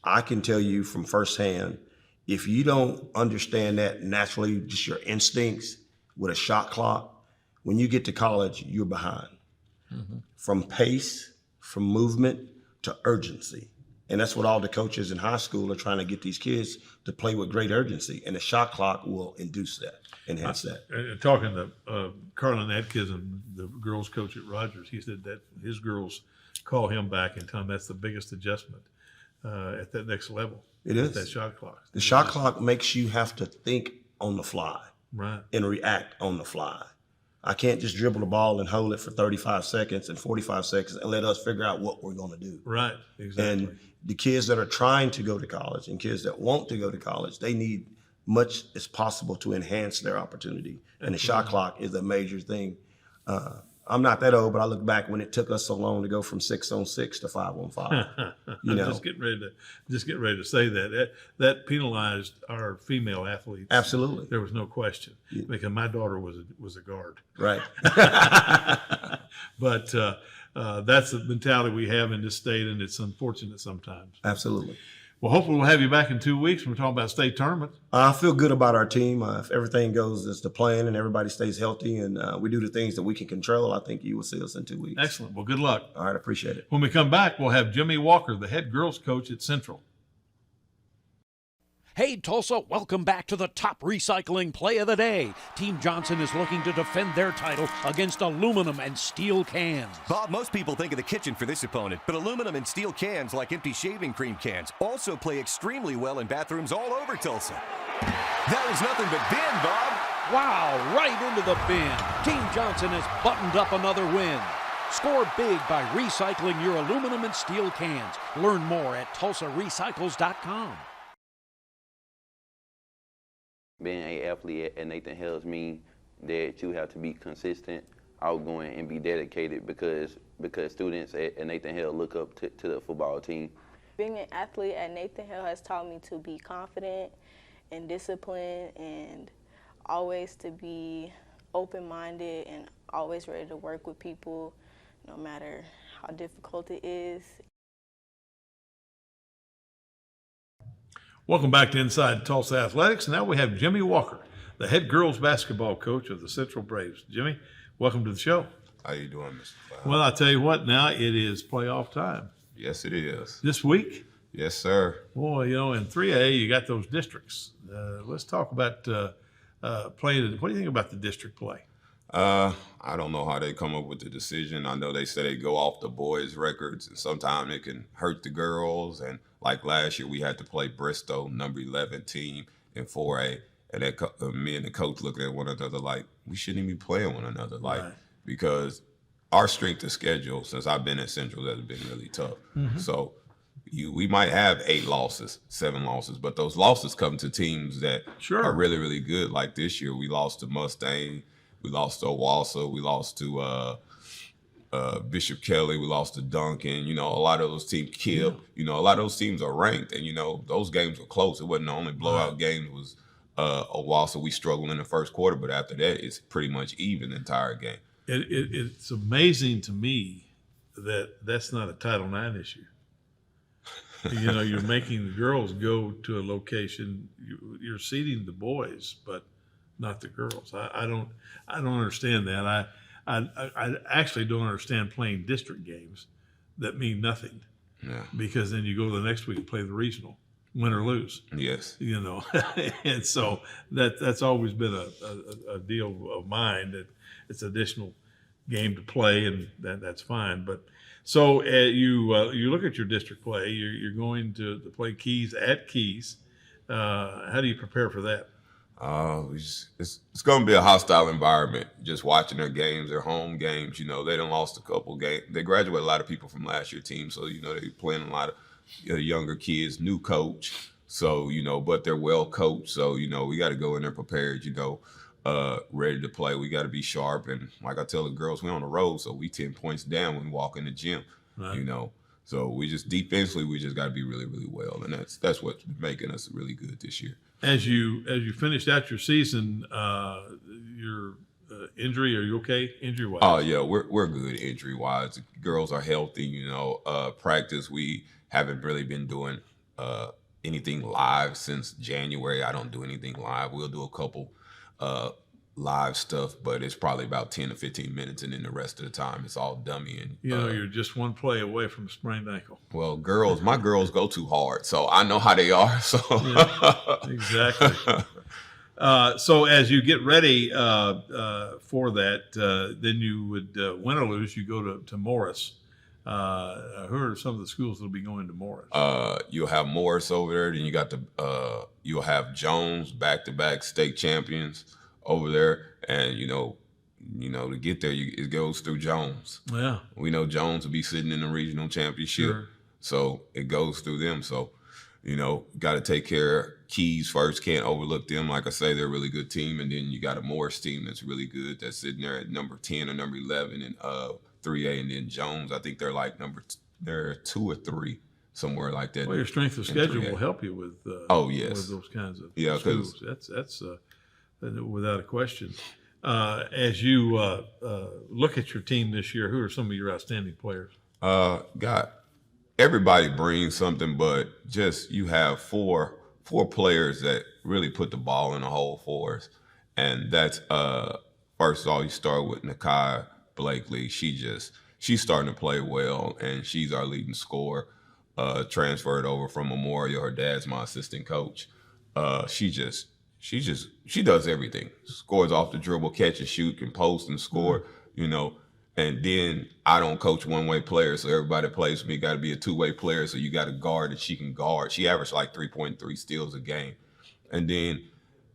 [SPEAKER 18] I can tell you from firsthand, if you don't understand that naturally, just your instincts with a shot clock, when you get to college, you're behind. Mm-hmm. From pace, from movement to urgency. And that's what all the coaches in high school are trying to get these kids to play with great urgency. And the shot clock will induce that, enhance that.
[SPEAKER 1] Talking to Carlin Adkism, the girls coach at Rogers, he said that his girls call him back and tell him that's the biggest adjustment at that next level.
[SPEAKER 18] It is.
[SPEAKER 1] That shot clock.
[SPEAKER 18] The shot clock makes you have to think on the fly.
[SPEAKER 1] Right.
[SPEAKER 18] And react on the fly. I can't just dribble the ball and hold it for 35 seconds and 45 seconds and let us figure out what we're going to do.
[SPEAKER 1] Right, exactly.
[SPEAKER 18] And the kids that are trying to go to college and kids that want to go to college, they need much as possible to enhance their opportunity. And the shot clock is a major thing. I'm not that old, but I look back when it took us so long to go from 6-on-6 to 5-on-5.
[SPEAKER 1] Just getting ready to say that penalized our female athletes.
[SPEAKER 18] Absolutely,
[SPEAKER 1] there was no question because my daughter was a guard.
[SPEAKER 18] Right.
[SPEAKER 1] But that's the mentality we have in this state, and it's unfortunate sometimes.
[SPEAKER 18] Absolutely.
[SPEAKER 1] Well, hopefully we'll have you back in 2 weeks when we're talking about state tournament.
[SPEAKER 18] I feel good about our team. If everything goes as the plan and everybody stays healthy and we do the things that we can control, I think you will see us in 2 weeks.
[SPEAKER 1] Excellent. Well, good luck.
[SPEAKER 18] All right, appreciate it.
[SPEAKER 1] When we come back, we'll have Jimmie Walker, the head girls coach at Central.
[SPEAKER 3] Hey Tulsa, welcome back to the top recycling play of the day. Team Johnson is looking to defend their title against aluminum and steel cans.
[SPEAKER 4] Bob, most people think of the kitchen for this opponent, but aluminum and steel cans, like empty shaving cream cans, also play extremely well in bathrooms all over Tulsa. That was nothing but bin, Bob.
[SPEAKER 3] Wow, right into the bin. Team Johnson has buttoned up another win. Score big by recycling your aluminum and steel cans. Learn more at TulsaRecycles.com.
[SPEAKER 5] Being an athlete at Nathan Hale's mean that you have to be consistent, outgoing, and be dedicated because students at Nathan Hale look up to the football team.
[SPEAKER 6] Being an athlete at Nathan Hale has taught me to be confident and disciplined and always to be open-minded and always ready to work with people no matter how difficult it is.
[SPEAKER 1] Welcome back to Inside Tulsa Athletics. Now we have Jimmie Walker, the head girls basketball coach of the Central Braves. Jimmie, welcome to the show.
[SPEAKER 19] How you doing, Mr. Cloud?
[SPEAKER 1] Well, I'll tell you what, now it is playoff time.
[SPEAKER 19] Yes, it is.
[SPEAKER 1] This week?
[SPEAKER 19] Yes, sir.
[SPEAKER 1] Boy, you know, in 3A, you got those districts. Let's talk about playing. What do you think about the district play?
[SPEAKER 19] I don't know how they come up with the decision. I know they say they go off the boys' records, and sometimes it can hurt the girls. And like last year, we had to play Bristol, number 11 team in 4A, and me and the coach looked at one another like we shouldn't even be playing one another, like because our strength of schedule since I've been at Central has been really tough.
[SPEAKER 1] Mm-hmm.
[SPEAKER 19] So we might have 8 losses, 7 losses, but those losses come to teams that are really, really good. Like this year, we lost to Mustang. We lost to Owasso. We lost to Bishop Kelly. We lost to Duncan. You know, a lot of those teams, Kip. You know, a lot of those teams are ranked, and you know those games were close. It wasn't the only blowout game. It was Owasso. We struggled in the first quarter, but after that, it's pretty much even the entire game.
[SPEAKER 1] It's amazing to me that that's not a Title IX issue. You know, you're making the girls go to a location. You're seeding the boys, but not the girls. I don't understand that. I actually don't understand playing district games that mean nothing.
[SPEAKER 19] Yeah.
[SPEAKER 1] Because then you go the next week and play the regional, win or lose.
[SPEAKER 19] Yes.
[SPEAKER 1] You know, and so that's always been a deal of mine, that it's an additional game to play, and that's fine. But so you look at your district play. You're going to play Keys at Keys. How do you prepare for that?
[SPEAKER 19] It's going to be a hostile environment. Just watching their games, their home games. You know, they done lost a couple games. They graduated a lot of people from last year's team, so you know they're playing a lot of younger kids, new coach. So you know, but they're well coached. So you know, we got to go in there prepared. You know, ready to play. We got to be sharp. And like I tell the girls, we're on the road, so we 10 points down when we walk in the gym. Right. You know. So we just defensively, we just got to be really, really well, and that's what's making us really good this year.
[SPEAKER 1] As you finished out your season, your injury, are you okay injury-wise?
[SPEAKER 19] Oh yeah, we're good injury-wise. The girls are healthy. You know, practice we haven't really been doing anything live since January. I don't do anything live. We'll do a couple live stuff, but it's probably about 10 to 15 minutes, and then the rest of the time it's all dummy. And
[SPEAKER 1] you know, you're just one play away from a sprained ankle.
[SPEAKER 19] Well, my girls go too hard, so I know how they are. So
[SPEAKER 1] yeah, exactly. So as you get ready for that, then you would win or lose, you go to Morris. Who are some of the schools that'll be going to Morris?
[SPEAKER 19] You'll have Morris over there. Then you got you'll have Jones, back-to-back state champions over there, and you know to get there, it goes through Jones.
[SPEAKER 1] Yeah,
[SPEAKER 19] we know Jones will be sitting in the regional championship, so it goes through them. So you know, got to take care of Keys first. Can't overlook them. Like I say, they're a really good team, and then you got a Morris team that's really good. That's sitting there at number 10 or number 11 in 3A, and then Jones. I think they're like they're 2 or 3. Somewhere like that.
[SPEAKER 1] Well, your strength of schedule will help you with with those kinds of schools. That's without a question. As you look at your team this year, who are some of your outstanding players?
[SPEAKER 19] Everybody brings something, but just you have four players that really put the ball in the hole for us, and that's first of all, you start with Nakai Blakely. She's starting to play well, and she's our leading scorer. Transferred over from Memorial. Her dad's my assistant coach. she does everything. Scores off the dribble, catch and shoot, can post and score, you know. And then I don't coach one-way players, so everybody plays for me. Got to be a two-way player, so you got to guard that she can guard. She averaged like 3.3 steals a game. And then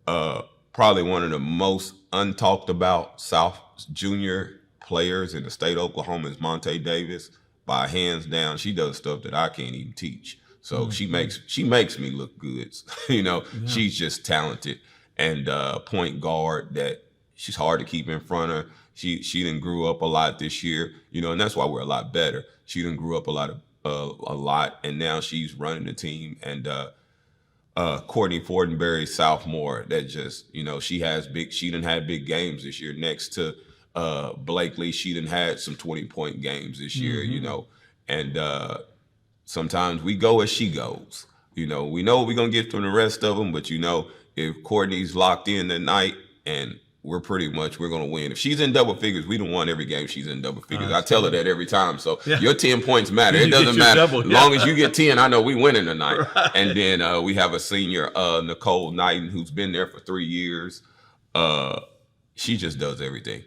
[SPEAKER 19] probably one of the most untalked about South junior players in the state of Oklahoma is Monte Davis. By hands down, she does stuff that I can't even teach. So she makes me look good. You know, she's just talented. And point guard that she's hard to keep in front of. She done grew up a lot this year, you know, and that's why we're a lot better. She done grew up a lot, and now she's running the team. And Courtney Fortenberry, sophomore, that just, you know, she done had big games this year. Next to Blakely, she done had some 20-point games this year, you know. And sometimes we go as she goes. You know, we know we're going to get from the rest of them, but, you know, if Courtney's locked in tonight and we're going to win. If she's in double figures, we don't won every game she's in double figures. I tell her that every time. So your 10 points matter. It doesn't matter. As long as you get 10, I know we winning tonight. Right. And then we have a senior, Nicole Knighton, who's been there for 3 years. She just does everything.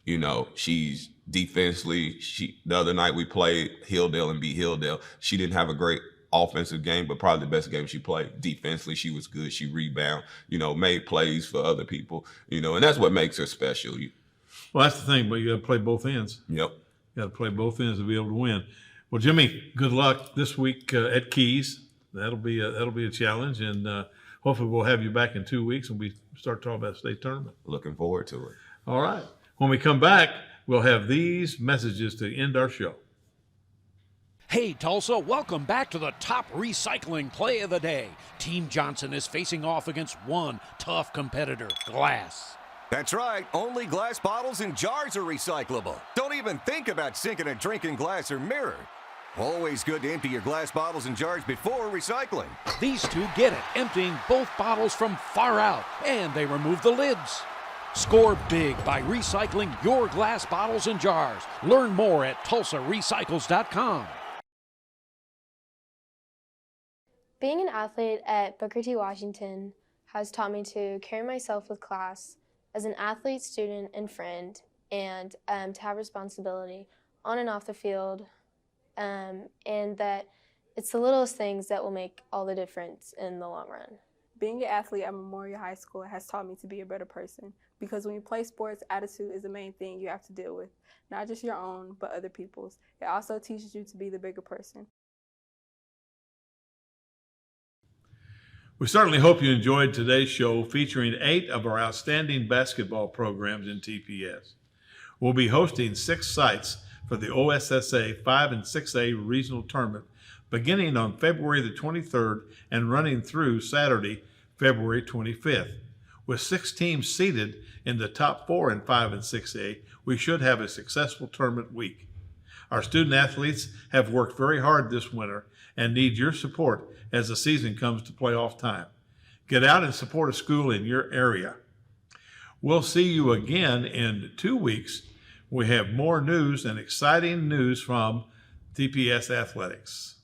[SPEAKER 19] You know, she's defensively. The other night we played Hilldale and beat Hilldale. She didn't have a great offensive game, but probably the best game she played. Defensively, she was good. She rebounded, you know, made plays for other people, you know, and that's what makes her special.
[SPEAKER 1] Well, that's the thing, but you got to play both ends.
[SPEAKER 19] Yep.
[SPEAKER 1] You got to play both ends to be able to win. Well, Jimmie, good luck this week at Keys. That'll be a challenge, and hopefully we'll have you back in 2 weeks when we start talking about state tournament.
[SPEAKER 19] Looking forward to it.
[SPEAKER 1] All right. When we come back, we'll have these messages to end our show.
[SPEAKER 3] Hey, Tulsa, welcome back to the top recycling play of the day. Team Johnson is facing off against one tough competitor, glass.
[SPEAKER 4] That's right. Only glass bottles and jars are recyclable. Don't even think about sinking a drink in glass or mirror. Always good to empty your glass bottles and jars before recycling.
[SPEAKER 3] These two get it, emptying both bottles from far out, and they remove the lids. Score big by recycling your glass bottles and jars. Learn more at TulsaRecycles.com.
[SPEAKER 8] Being an athlete at Booker T. Washington has taught me to carry myself with class as an athlete, student, and friend, and to have responsibility on and off the field, and that it's the littlest things that will make all the difference in the long run.
[SPEAKER 9] Being an athlete at Memorial High School has taught me to be a better person, because when you play sports, attitude is the main thing you have to deal with, not just your own, but other people's. It also teaches you to be the bigger person.
[SPEAKER 1] We certainly hope you enjoyed today's show featuring 8 of our outstanding basketball programs in TPS. We'll be hosting 6 sites for the OSSA 5 and 6A regional tournament beginning on February the 23rd and running through Saturday, February 25th. With 6 teams seated in the top 4 in 5 and 6A, we should have a successful tournament week. Our student athletes have worked very hard this winter and need your support as the season comes to playoff time. Get out and support a school in your area. We'll see you again in 2 weeks. We have more news and exciting news from TPS Athletics.